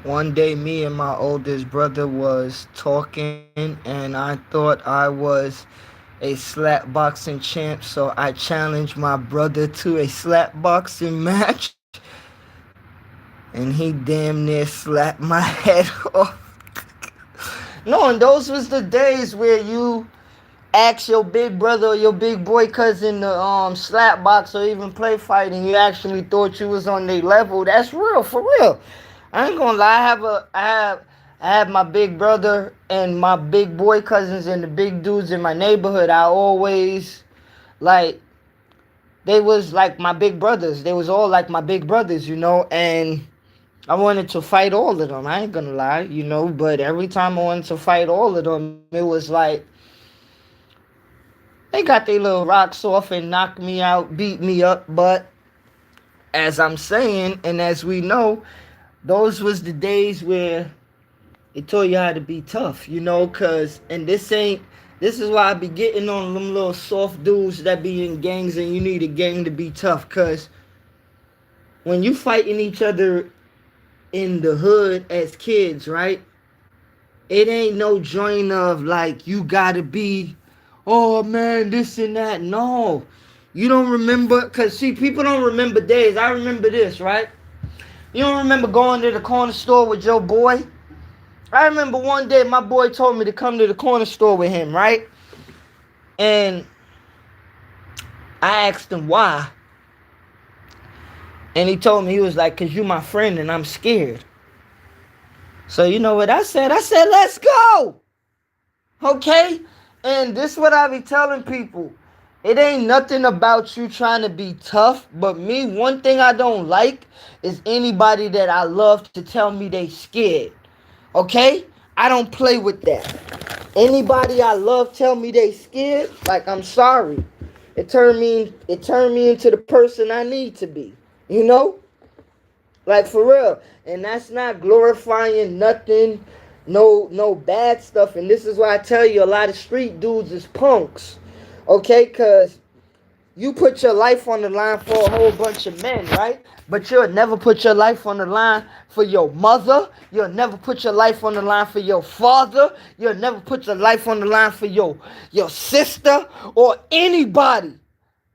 One day, me and my oldest brother was talking, and I thought I was a slap boxing champ, so I challenged my brother to a slap boxing match, and he damn near slapped my head off. No, and those was the days where you ask your big brother or your big boy cousin to slap box or even play fight, and you actually thought you was on their level. That's real, for real. I ain't gonna lie. I have my big brother and my big boy cousins and the big dudes in my neighborhood. I always like, they was like my big brothers. They was all like my big brothers, and I wanted to fight all of them. I ain't gonna lie, but every time I wanted to fight all of them, it was like they got their little rocks off and knocked me out, beat me up. But as I'm saying, and as we know, those was the days where it taught you how to be tough, cause, and this is why I be getting on them little soft dudes that be in gangs, and you need a gang to be tough, cause when you fighting each other in the hood as kids, right? It ain't no joint of like you gotta be, oh man, this and that. No. You don't remember, cause see, people don't remember days. I remember this, right? You don't remember going to the corner store with your boy I remember one day my boy told me to come to the corner store with him, right? And I asked him why. And he told me, he was like, cause you my friend and I'm scared. So you know what I said? I said, let's go. Okay? And this is what I be telling people. It ain't nothing about you trying to be tough, but me, one thing I don't like is anybody that I love to tell me they scared. Okay? I don't play with that. Anybody I love tell me they scared, like I'm sorry. It turned me into the person I need to be. You know? Like for real. And that's not glorifying nothing, no bad stuff. And this is why I tell you a lot of street dudes is punks. Okay? Cause you put your life on the line for a whole bunch of men, right? But you'll never put your life on the line for your mother. You'll never put your life on the line for your father. You'll never put your life on the line for your sister or anybody.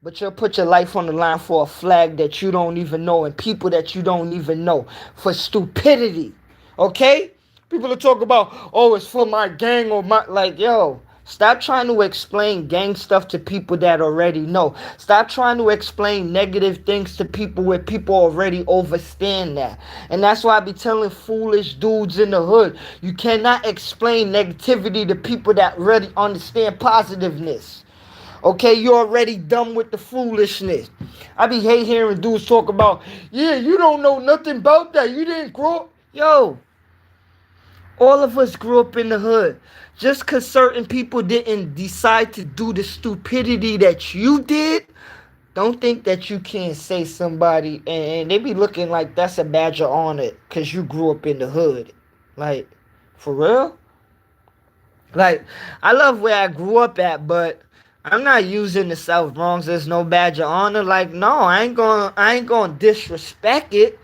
But you'll put your life on the line for a flag that you don't even know and people that you don't even know for stupidity. Okay? People will talk about, oh, it's for my gang or my, like, yo, stop trying to explain gang stuff to people that already know. Stop trying to explain negative things to people where people already understand that. And that's why I be telling foolish dudes in the hood, you cannot explain negativity to people that already understand positiveness. Okay, you're already done with the foolishness. I be hate hearing dudes talk about, yeah, you don't know nothing about that. You didn't grow up. Yo, all of us grew up in the hood. Just because certain people didn't decide to do the stupidity that you did, don't think that you can't say somebody and they be looking like that's a badge of honor because you grew up in the hood. Like, for real? Like, I love where I grew up at, but I'm not using the South Bronx as no badge of honor. Like, no, I ain't gonna disrespect it,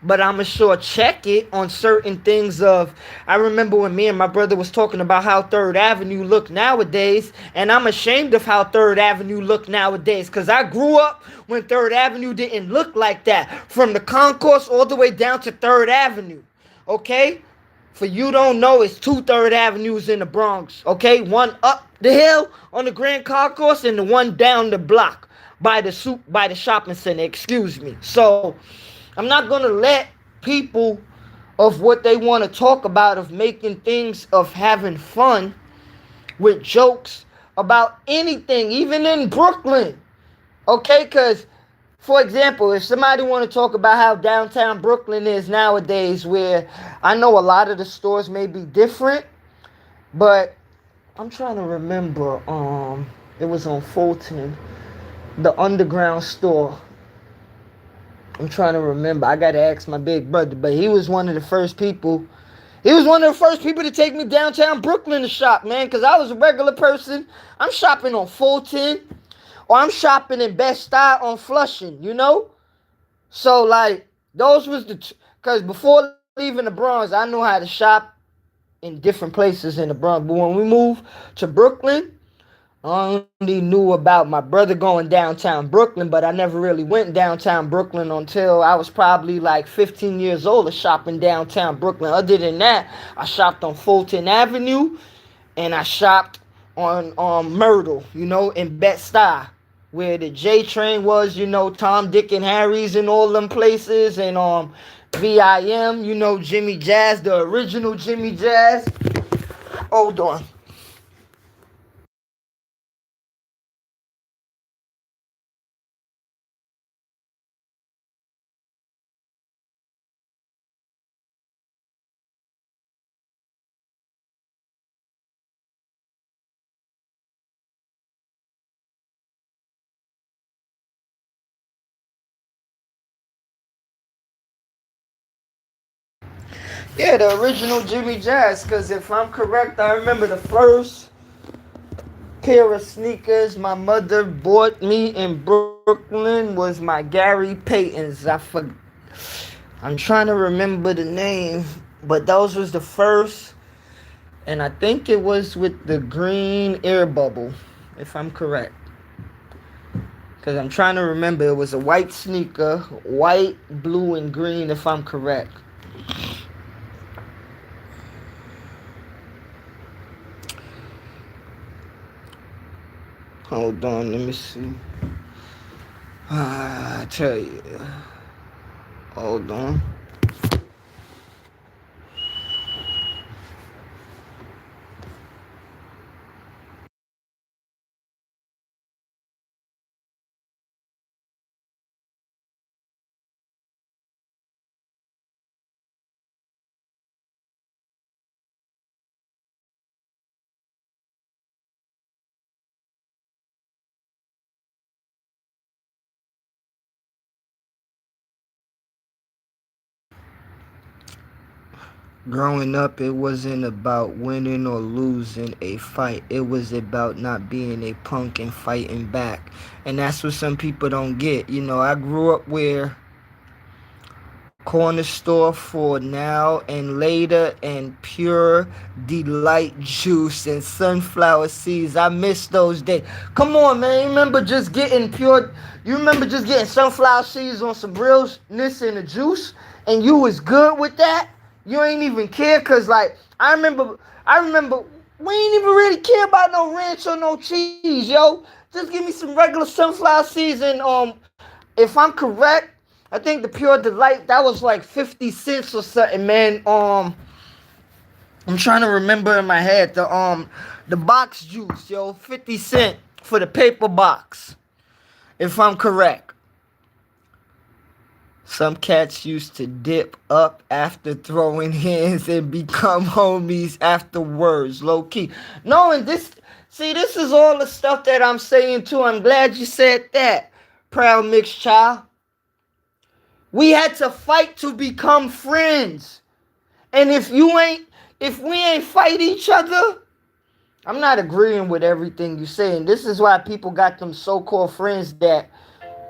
but I'ma sure check it on certain things of I remember when me and my brother was talking about how Third Avenue look nowadays, and I'm ashamed of how Third Avenue look nowadays. Cause I grew up when Third Avenue didn't look like that. From the concourse all the way down to Third Avenue. Okay? For you don't know, it's two Third Avenues in the Bronx, okay? One up the hill on the Grand Concourse and the one down the block by the shopping center, excuse me. So, I'm not going to let people of what they want to talk about, of making things, of having fun with jokes about anything, even in Brooklyn, okay? Because for example, if somebody want to talk about how downtown Brooklyn is nowadays, where I know a lot of the stores may be different, but I'm trying to remember. It was on Fulton, the underground store. I'm trying to remember. I gotta ask my big brother, but he was one of the first people. He was one of the first people to take me downtown Brooklyn to shop, man, because I was a regular person. I'm shopping on Fulton, or I'm shopping in Bed-Stuy on Flushing, you know? So, like, those was because before leaving the Bronx, I knew how to shop in different places in the Bronx. But when we moved to Brooklyn, I only knew about my brother going downtown Brooklyn, but I never really went downtown Brooklyn until I was probably like 15 years old of shopping downtown Brooklyn. Other than that, I shopped on Fulton Avenue and I shopped on Myrtle, you know, in Bed-Stuy, where the J train was, you know, Tom, Dick, and Harry's and all them places, and VIM, you know, Jimmy Jazz, the original Jimmy Jazz. Hold on. Yeah, the original Jimmy Jazz, because if I'm correct, I remember the first pair of sneakers my mother bought me in Brooklyn was my Gary Paytons. I'm trying to remember the name, but those was the first, and I think it was with the green air bubble, if I'm correct. Because I'm trying to remember, it was a white sneaker, white, blue, and green, if I'm correct. Hold on, let me see. I tell you. Hold on. Growing up, it wasn't about winning or losing a fight. It was about not being a punk and fighting back. And that's what some people don't get. You know, I grew up where corner store for now and later and pure delight juice and sunflower seeds. I miss those days. Come on, man. You remember just getting sunflower seeds on some realness in the juice and you was good with that? You ain't even care cause like I remember we ain't even really care about no ranch or no cheese, yo. Just give me some regular sunflower seeds and if I'm correct, I think the Pure Delight that was like 50 cents or something, man. I'm trying to remember in my head the box juice, yo, 50 cent for the paper box, if I'm correct. Some cats used to dip up after throwing hands and become homies afterwards, low key. No, and this is all the stuff that I'm saying too. I'm glad you said that, proud mixed child. We had to fight to become friends. And if we ain't fight each other, I'm not agreeing with everything you say. And this is why people got them so-called friends that,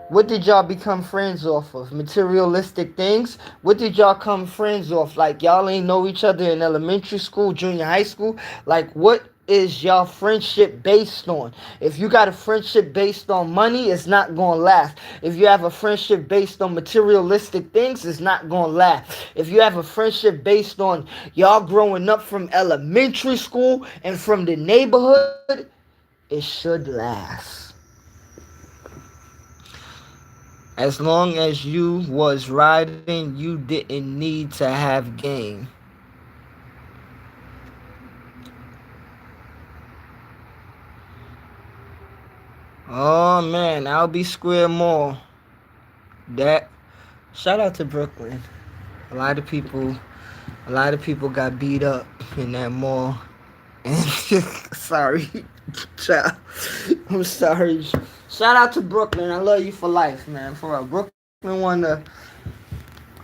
what did y'all become friends off of? Materialistic things? What did y'all come friends off? Like y'all ain't know each other in elementary school, junior high school? Like what is y'all friendship based on? If you got a friendship based on money, it's not gonna last. If you have a friendship based on materialistic things, it's not gonna last. If you have a friendship based on y'all growing up from elementary school and from the neighborhood, it should last. As long as you was riding, you didn't need to have game. Oh man, I'll be square mall. That shout out to Brooklyn. A lot of people a lot of people got beat up in that mall. And sorry, child. I'm sorry. Shout out to Brooklyn. I love you for life, man. For real. Brooklyn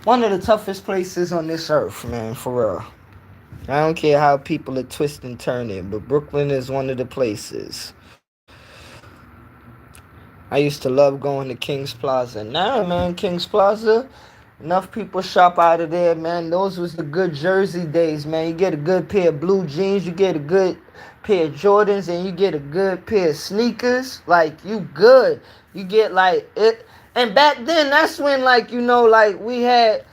one of the toughest places on this earth, man, for real. I don't care how people are twisting and turning, but Brooklyn is one of the places. I used to love going to King's Plaza. Nah, man, King's Plaza, enough people shop out of there, man. Those was the good Jersey days, man. You get a good pair of blue jeans, you get a good pair of Jordans, and you get a good pair of sneakers. Like, you good. You get, like, it. And back then, that's when, like, like, we had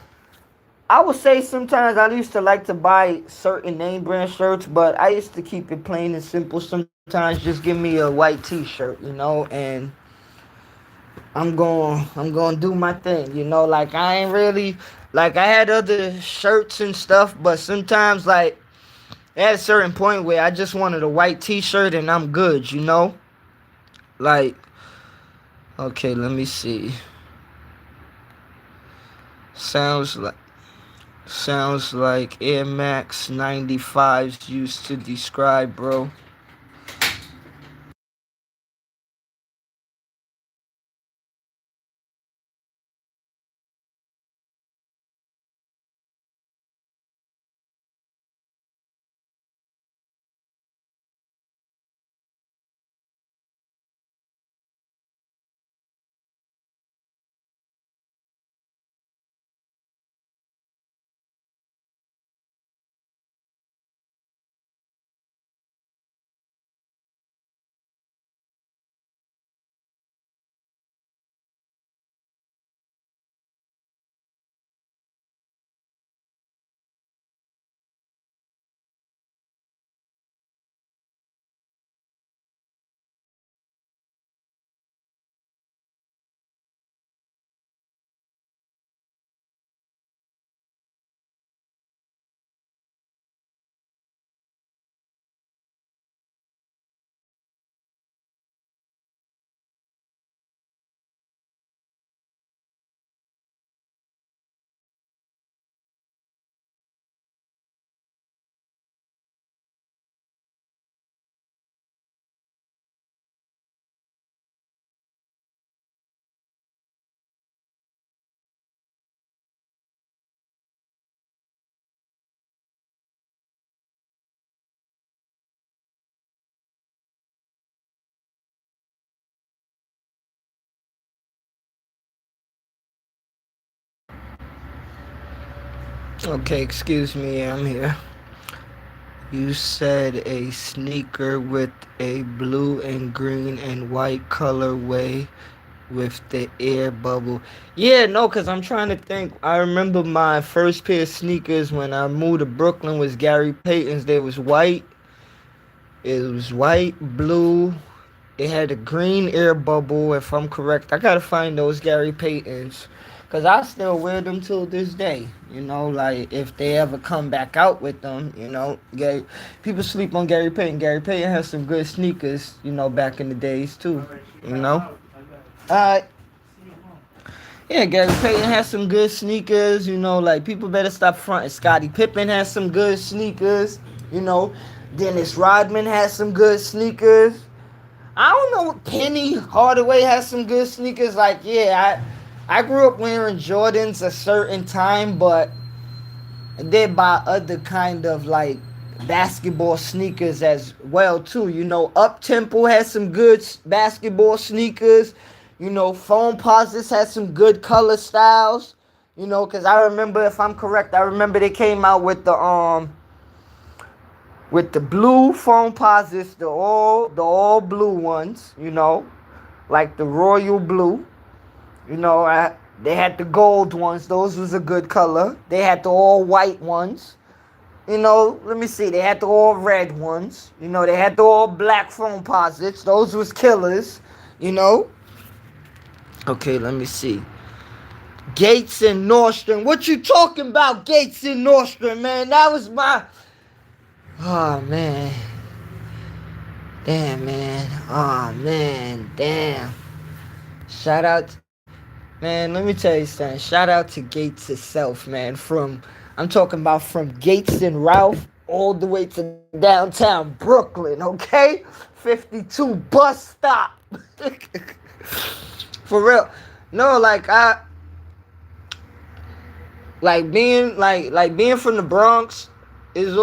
I would say sometimes I used to like to buy certain name brand shirts, but I used to keep it plain and simple. Sometimes just give me a white t-shirt, and I'm going to do my thing, like I ain't really like I had other shirts and stuff, but sometimes like at a certain point where I just wanted a white t-shirt and I'm good. Like okay, let me see. Sounds like Sounds like Air Max 95s used to describe, bro. Okay, excuse me, I'm here. You said a sneaker with a blue and green and white colorway with the air bubble. Yeah, no, because I'm trying to think. I remember my first pair of sneakers when I moved to Brooklyn was Gary Payton's. They was white. It was white, blue. It had a green air bubble, if I'm correct. I gotta find those Gary Paytons. Cause I still wear them till this day. You know, like if they ever come back out with them, you know. Gary, people sleep on Gary Payton. Gary Payton has some good sneakers, you know, back in the days too. You know? Uh yeah, Gary Payton has some good sneakers, you know, like people better stop fronting. Scottie Pippen has some good sneakers, you know. Dennis Rodman has some good sneakers. I don't know. Penny Hardaway has some good sneakers. Like, yeah, I grew up wearing Jordans a certain time, but they buy other kind of like basketball sneakers as well too. You know, Up Tempo has some good basketball sneakers. You know, Foam Posits has some good color styles. You know, cause I remember, if I'm correct, I remember they came out with the blue foam posits, the all blue ones, you know, like the royal blue. You know, they had the gold ones. Those was a good color. They had the all white ones. You know, let me see. They had the all red ones. You know, they had the all black foam posits. Those was killers. You know. Okay, let me see. Gates and Nordstrom. What you talking about, Gates and Nordstrom, man? That was my. Oh man. Damn, man. Oh, man. Damn. Shout out. Man, let me tell you something. Shout out to Gates itself, man. I'm talking about from Gates and Ralph all the way to downtown Brooklyn, okay? 52 bus stop. For real. No, being from the Bronx is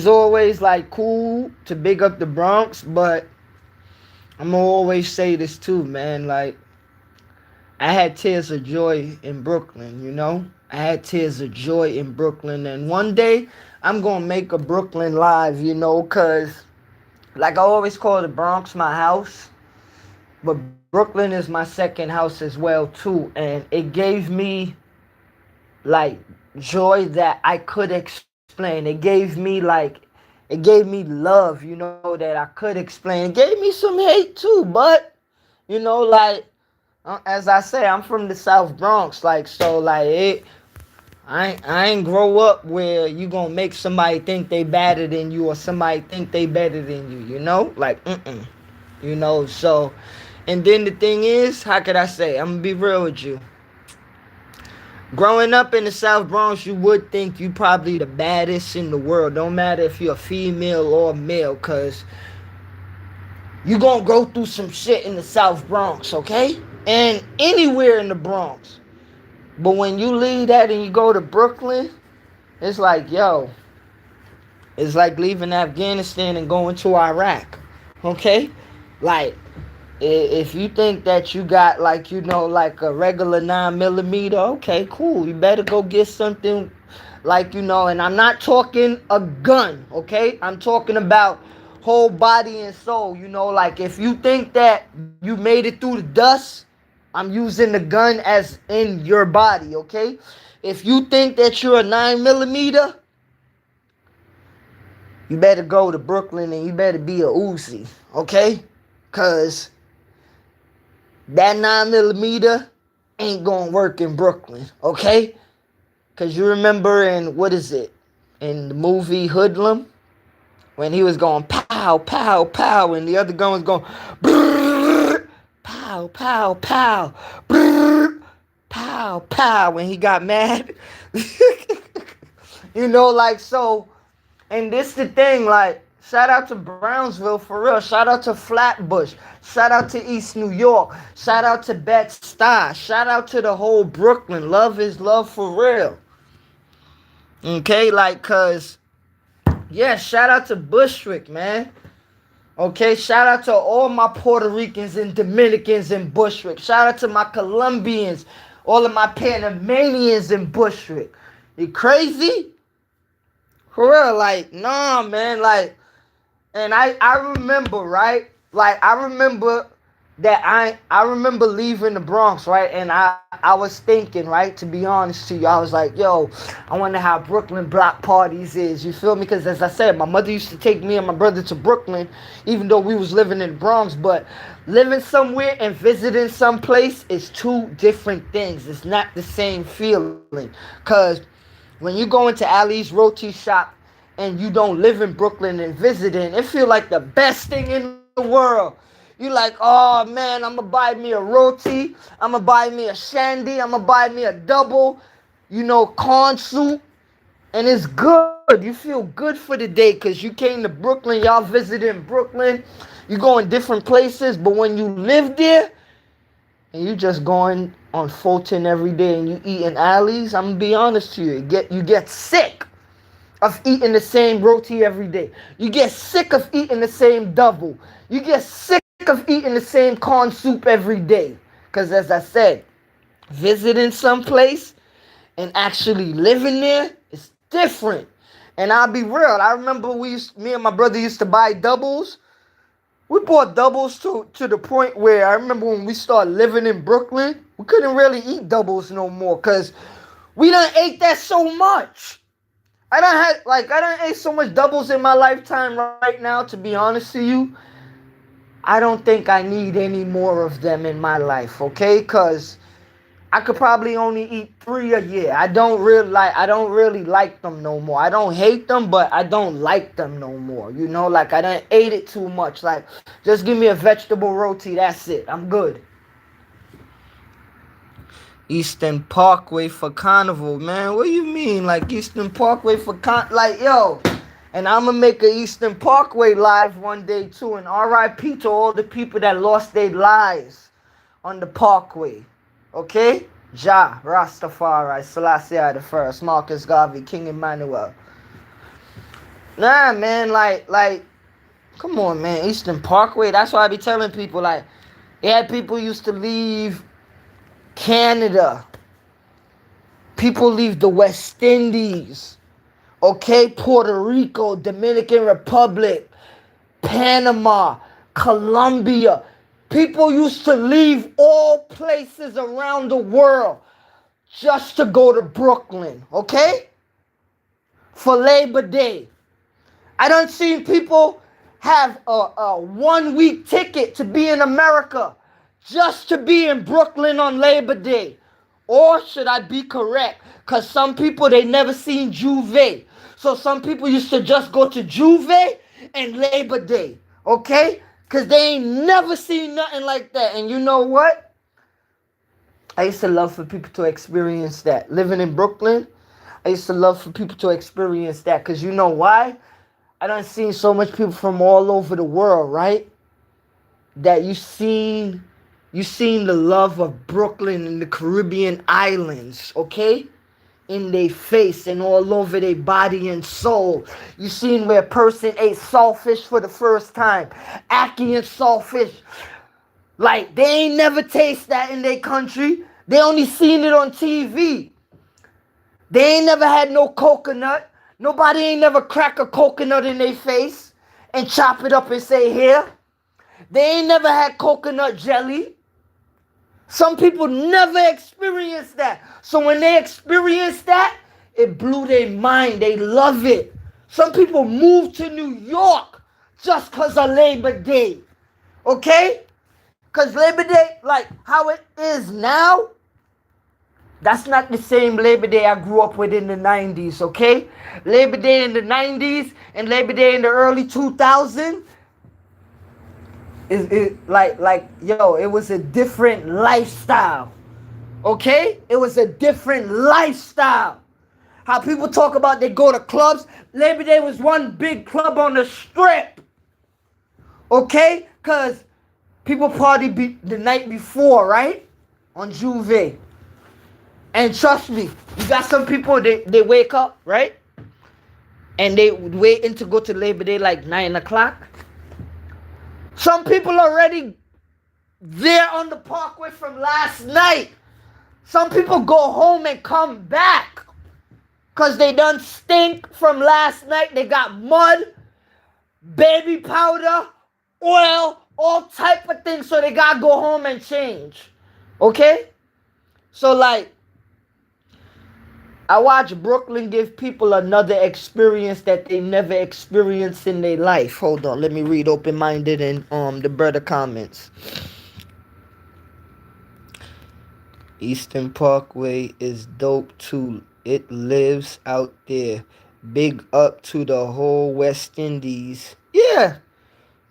always like cool to big up the Bronx, but I'm gonna always say this too, man. Like, I had tears of joy in Brooklyn, you know? I had tears of joy in Brooklyn, and one day I'm gonna make a Brooklyn Live, you know, cause like I always call the Bronx my house, but Brooklyn is my second house as well too, and it gave me like joy that I could explain. It gave me love, you know, that I could explain. It gave me some hate too, but you know, like as I say, I'm from the South Bronx, like so, like it. I ain't grow up where you gonna make somebody think they better than you or somebody think they better than you. You know, like you know. So, and then the thing is, how could I say? I'm gonna be real with you. Growing up in the South Bronx, you would think you probably the baddest in the world. Don't matter if you're a female or male, cause you gonna go through some shit in the South Bronx, okay? And anywhere in the Bronx. But when you leave that and you go to Brooklyn, it's like, yo, it's like leaving Afghanistan and going to Iraq, okay? Like, if you think that you got like, you know, like a regular 9mm, okay, cool. You better go get something like, you know, and I'm not talking a gun, okay? I'm talking about whole body and soul, you know, like if you think that you made it through the dust, I'm using the gun as in your body, okay? If you think that you're a 9mm, you better go to Brooklyn and you better be a Uzi, okay? Cause that 9mm ain't gonna work in Brooklyn, okay? Cause you remember in, what is it, in the movie Hoodlum, when he was going pow, pow, pow, and the other gun was going brrr, pow, pow, pow, brrr, pow, pow, when he got mad. You know, like, so, and this the thing, like, shout out to Brownsville for real. Shout out to Flatbush. Shout out to East New York. Shout out to Bed-Stuy. Shout out to the whole Brooklyn. Love is love for real. Okay, like, cause, yeah, shout out to Bushwick, man. Okay, shout out to all my Puerto Ricans and Dominicans in Bushwick. Shout out to my Colombians. All of my Panamanians in Bushwick. You crazy? For real, like, nah, man, like, and I remember, right? Like, I remember that I remember leaving the Bronx, right? And I was thinking, right, to be honest to you, I was like, yo, I wonder how Brooklyn block parties is. You feel me? Because as I said, my mother used to take me and my brother to Brooklyn, even though we was living in the Bronx. But living somewhere and visiting some place is two different things. It's not the same feeling. Because when you go into Ali's Roti shop and you don't live in Brooklyn and visiting, it feel like the best thing in the world. You like, oh man, I'm gonna buy me a roti, I'm gonna buy me a shandy, I'm gonna buy me a double, corn soup, and it's good. You feel good for the day because you came to Brooklyn, y'all visiting Brooklyn, you going different places, but when you live there and you just going on Fulton every day and you eating Ali's, I'm gonna be honest to you, you get sick of eating the same roti every day. You get sick of eating the same double. You get sick of eating the same corn soup every day. Because as I said, visiting someplace and actually living there is different. And I'll be real. I remember me and my brother used to buy doubles. We bought doubles to the point where I remember when we started living in Brooklyn, we couldn't really eat doubles no more because we done ate that so much. I done ate so much doubles in my lifetime right now, to be honest to you. I don't think I need any more of them in my life, okay? Because I could probably only eat 3 a year. I don't really like them no more. I don't hate them, but I don't like them no more. Like I done ate it too much. Like, just give me a vegetable roti, that's it. I'm good. Eastern Parkway for Carnival, man. What do you mean? Like Eastern Parkway for like, yo. And I'm going to make an Eastern Parkway live one day, too. And R.I.P. to all the people that lost their lives on the Parkway. Okay? Jah, Rastafari, Selassie I the First, Marcus Garvey, King Emmanuel. Nah, man, like, come on, man. Eastern Parkway. That's why I be telling people, like, yeah, people used to leave Canada. People leave the West Indies. Okay, Puerto Rico, Dominican Republic, Panama, Colombia. People used to leave all places around the world just to go to Brooklyn, okay? For Labor Day. I done seen people have a 1-week ticket to be in America just to be in Brooklyn on Labor Day. Or should I be correct? Because some people, they never seen Juve. So some people used to just go to Juve and Labor Day, okay? Because they ain't never seen nothing like that. And you know what? I used to love for people to experience that. Living in Brooklyn, I used to love for people to experience that. Because you know why? I done seen so much people from all over the world, right? That you seen the love of Brooklyn and the Caribbean islands, okay? In their face and all over their body and soul. You seen where a person ate saltfish for the first time. Ackee and saltfish. Like, they ain't never taste that in their country. They only seen it on TV. They ain't never had no coconut. Nobody ain't never crack a coconut in their face and chop it up and say, here. They ain't never had coconut jelly. Some people never experienced that. So when they experienced that, it blew their mind. They love it. Some people move to New York just because of Labor Day. Okay? Because Labor Day, like how it is now, that's not the same Labor Day I grew up with in the 90s, okay? Labor Day in the 90s and Labor Day in the early 2000s, it was a different lifestyle. Okay? It was a different lifestyle. How people talk about they go to clubs. Labor Day was one big club on the strip. Okay? Because people party the night before, right? On Juve. And trust me, you got some people, they wake up, right? And they waiting to go to Labor Day like 9 o'clock. Some people already there on the Parkway from last night. Some people go home and come back because they done stink from last night. They got mud, baby powder, oil, all type of things. So they got to go home and change. Okay? So like, I watch Brooklyn give people another experience that they never experienced in their life. Hold on, let me read open-minded and the brother comments. Eastern Parkway is dope too. It lives out there. Big up to the whole West Indies. Yeah.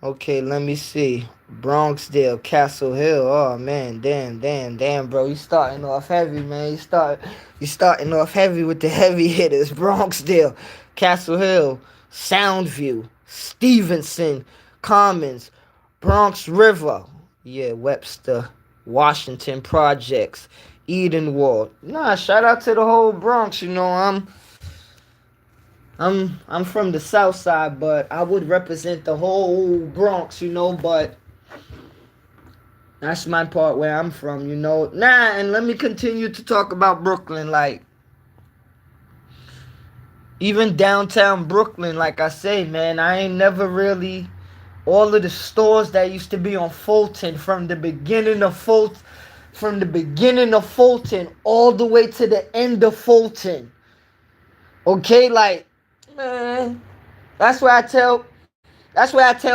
Okay, let me see. Bronxdale, Castle Hill. Oh man, damn, bro. You starting off heavy, man. You starting off heavy with the heavy hitters. Bronxdale, Castle Hill, Soundview, Stevenson, Commons, Bronx River. Yeah, Webster, Washington Projects, Edenwald. Nah, shout out to the whole Bronx. You know, I'm from the South Side, but I would represent the whole Bronx, you know, but that's my part where I'm from, you know. Nah, and let me continue to talk about Brooklyn. Like, even downtown Brooklyn, like I say, man, I ain't never really, all of the stores that used to be on Fulton from the beginning of Fulton all the way to the end of Fulton. Okay, like, man, that's why I tell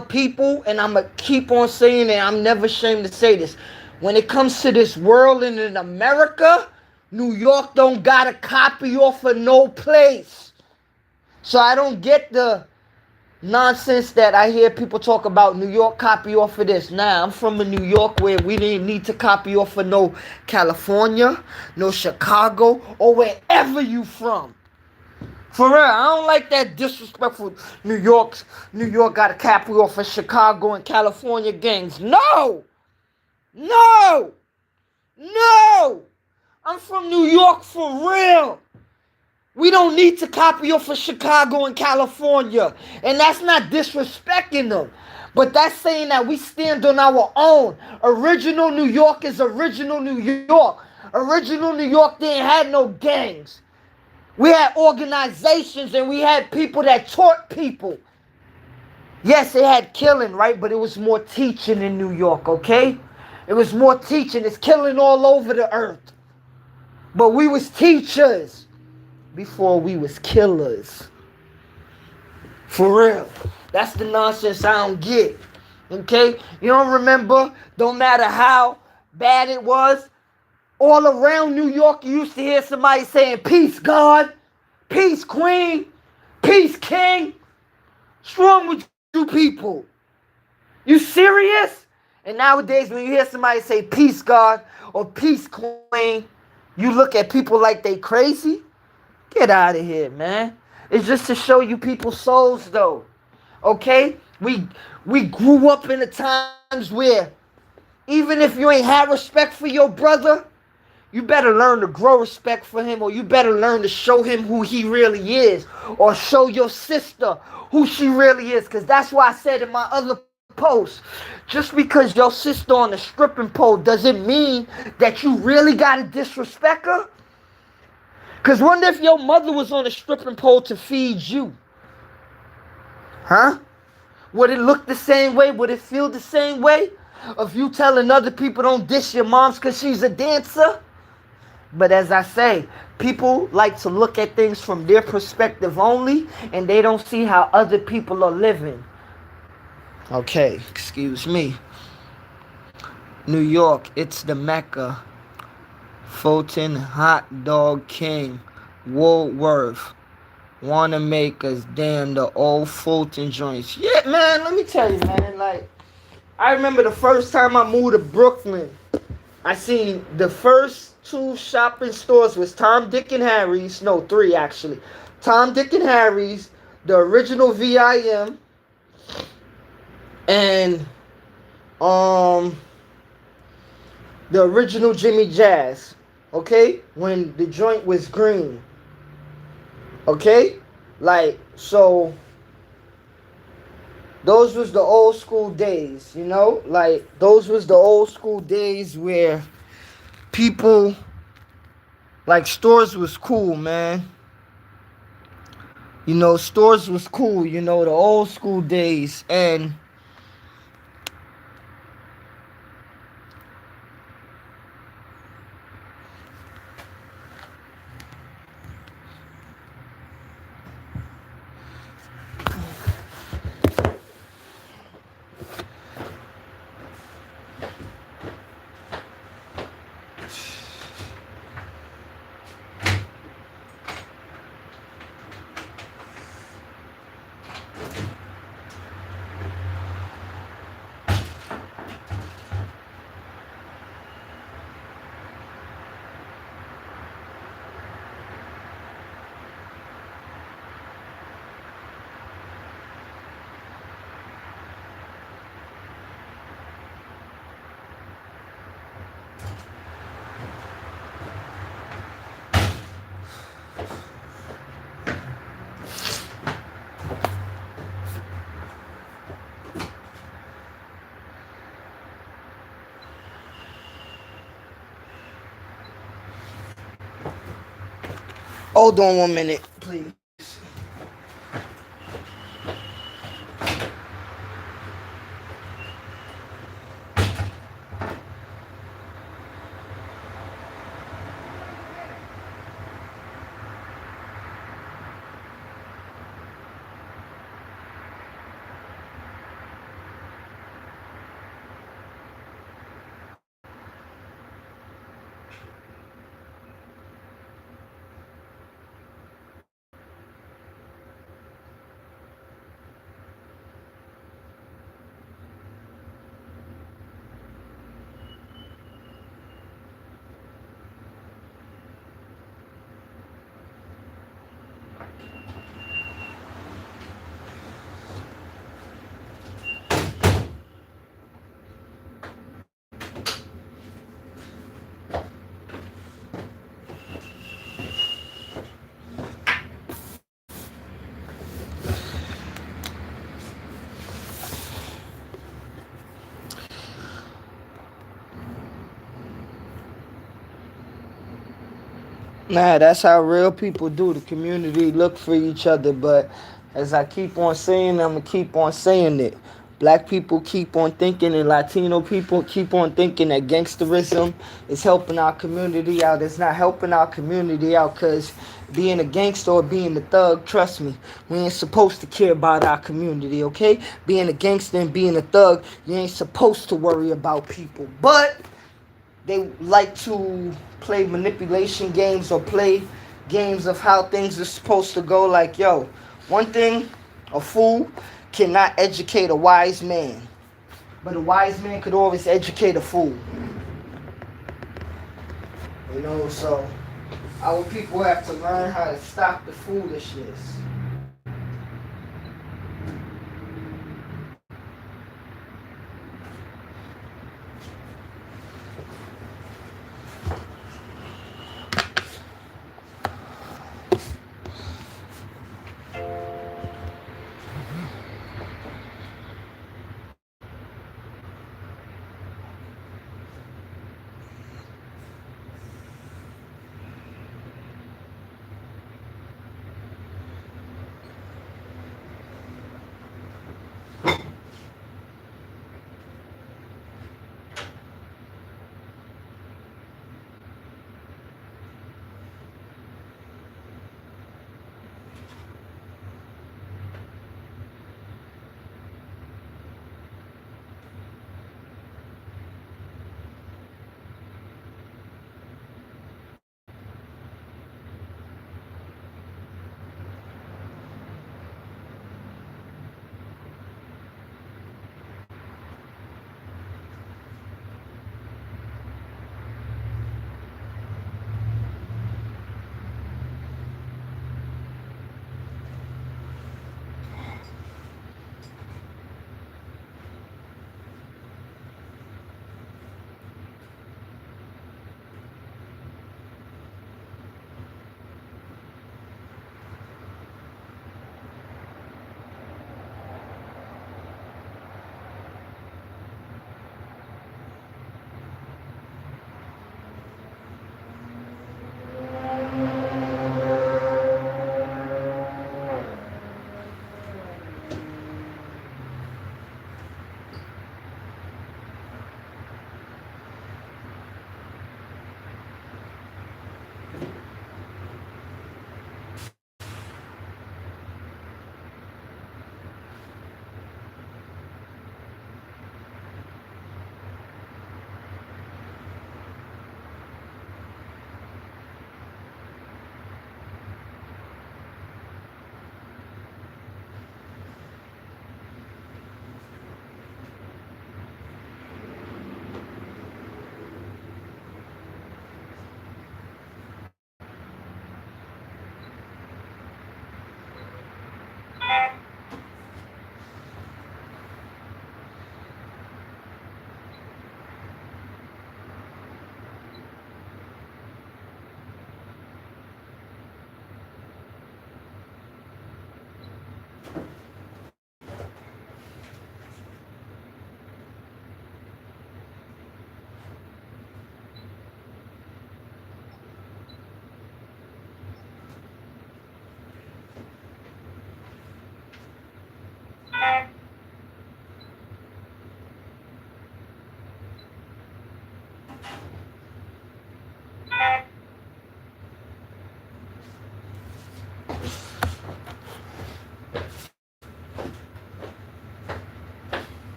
people, and I'm going to keep on saying it, I'm never ashamed to say this. When it comes to this world and in America, New York don't got to copy off of no place. So I don't get the nonsense that I hear people talk about New York copy off of this. Nah, I'm from a New York where we didn't need to copy off of no California, no Chicago, or wherever you from. For real, I don't like that disrespectful New York got a copy off of Chicago and California gangs. No! I'm from New York for real. We don't need to copy off of Chicago and California. And that's not disrespecting them. But that's saying that we stand on our own. Original New York is original New York. Original New York didn't have no gangs. We had organizations and we had people that taught people. Yes, it had killing, right? But it was more teaching in New York, okay? It was more teaching. It's killing all over the earth. But we was teachers before we was killers. For real. That's the nonsense I don't get. Okay? You don't remember? Don't matter how bad it was. All around New York, you used to hear somebody saying, peace, God. Peace, Queen. Peace, King. What's wrong with you people? You serious? And nowadays, when you hear somebody say, peace, God, or peace, Queen, you look at people like they crazy? Get out of here, man. It's just to show you people's souls, though. Okay? We grew up in the times where even if you ain't had respect for your brother, you better learn to grow respect for him, or you better learn to show him who he really is, or show your sister who she really is. Because that's why I said in my other post, just because your sister on the stripping pole doesn't mean that you really got to disrespect her. Because wonder if your mother was on a stripping pole to feed you. Huh? Would it look the same way? Would it feel the same way? Of you telling other people don't dish your moms because she's a dancer? But as I say, people like to look at things from their perspective only, and they don't see how other people are living. Okay, excuse me. New York, it's the Mecca. Fulton, Hot Dog King, Woolworth, Wanamaker's, damn, the old Fulton joints. Yeah, man, let me tell you, man, like, I remember the first time I moved to Brooklyn, I seen the first 2 shopping stores was Tom, Dick, and Harry's. No, 3 actually. Tom, Dick, and Harry's, the original VIM, and the original Jimmy Jazz. Okay? When the joint was green. Okay? Like, so those was the old school days, you know? Like, those was the old school days where people Like stores was cool, man. You know, stores was cool, you know, the old school days. And hold on 1 minute, please. Nah, that's how real people do. The community look for each other, but as I keep on saying, I'm gonna keep on saying it. Black people keep on thinking, and Latino people keep on thinking that gangsterism is helping our community out. It's not helping our community out, because being a gangster or being a thug, trust me, we ain't supposed to care about our community, okay? Being a gangster and being a thug, you ain't supposed to worry about people. But they like to play manipulation games or play games of how things are supposed to go. Like, yo, one thing, a fool cannot educate a wise man, but a wise man could always educate a fool. You know, so our people have to learn how to stop the foolishness.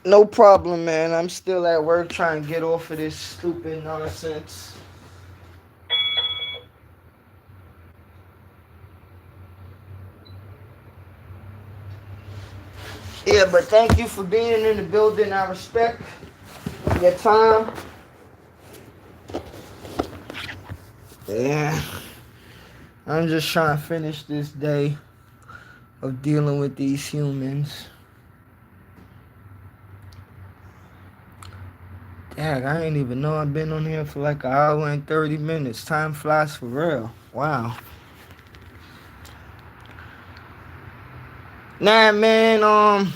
No problem, man. I'm still at work trying to get off of this stupid nonsense. Yeah, but thank you for being in the building. I respect your time. Yeah. I'm just trying to finish this day of dealing with these humans. Dang, I ain't even know I've been on here for like an hour and 30 minutes. Time flies for real. Wow. Nah, man,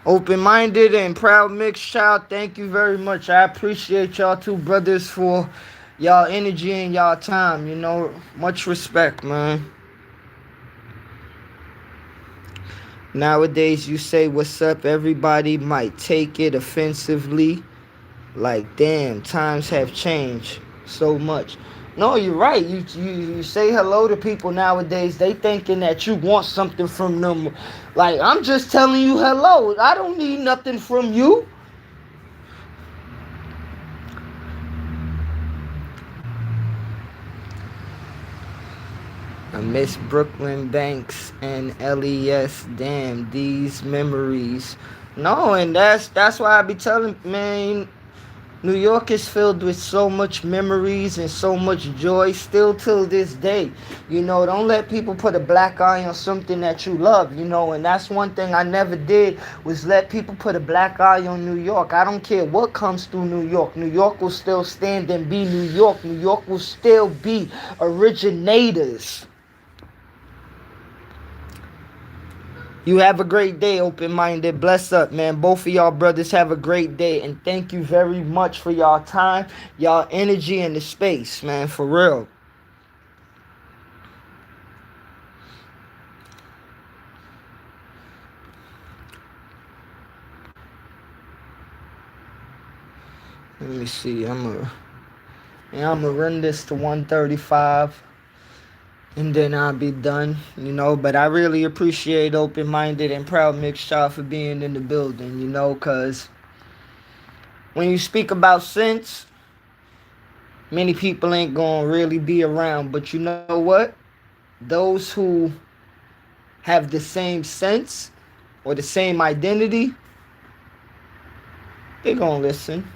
open-minded and proud mixed child, thank you very much. I appreciate y'all two brothers for y'all energy and y'all time, you know. Much respect, man. Nowadays, you say what's up, everybody might take it offensively. Like, damn, times have changed so much. No, you're right. You say hello to people nowadays. They thinking that you want something from them. Like, I'm just telling you hello. I don't need nothing from you. I miss Brooklyn Banks and LES. Damn, these memories. No, and that's why I be telling, man, New York is filled with so much memories and so much joy still till this day. You know, don't let people put a black eye on something that you love, you know, and that's one thing I never did was let people put a black eye on New York. I don't care what comes through New York. New York will still stand and be New York. New York will still be originators. You have a great day, open-minded. Bless up, man. Both of y'all brothers have a great day. And thank you very much for y'all time, y'all energy, and the space, man. For real. Let me see. I'm gonna run this to 135. And then I'll be done, you know. But I really appreciate open-minded and proud mixed child for being in the building, you know, because when you speak about sense, many people ain't gonna really be around. But you know what? Those who have the same sense or the same identity, they gonna listen.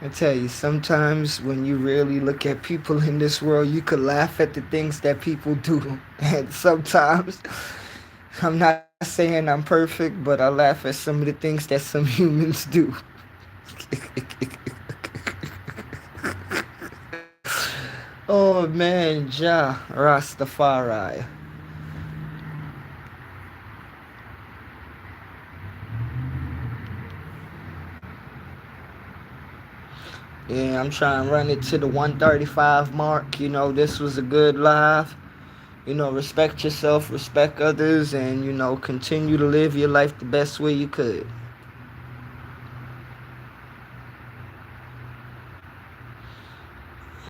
I tell you, sometimes when you really look at people in this world, you could laugh at the things that people do. And sometimes, I'm not saying I'm perfect, but I laugh at some of the things that some humans do. Oh man, Jah Rastafari. Yeah, I'm trying to run it to the 135 mark. You know, this was a good live. You know, respect yourself, respect others, and, you know, continue to live your life the best way you could.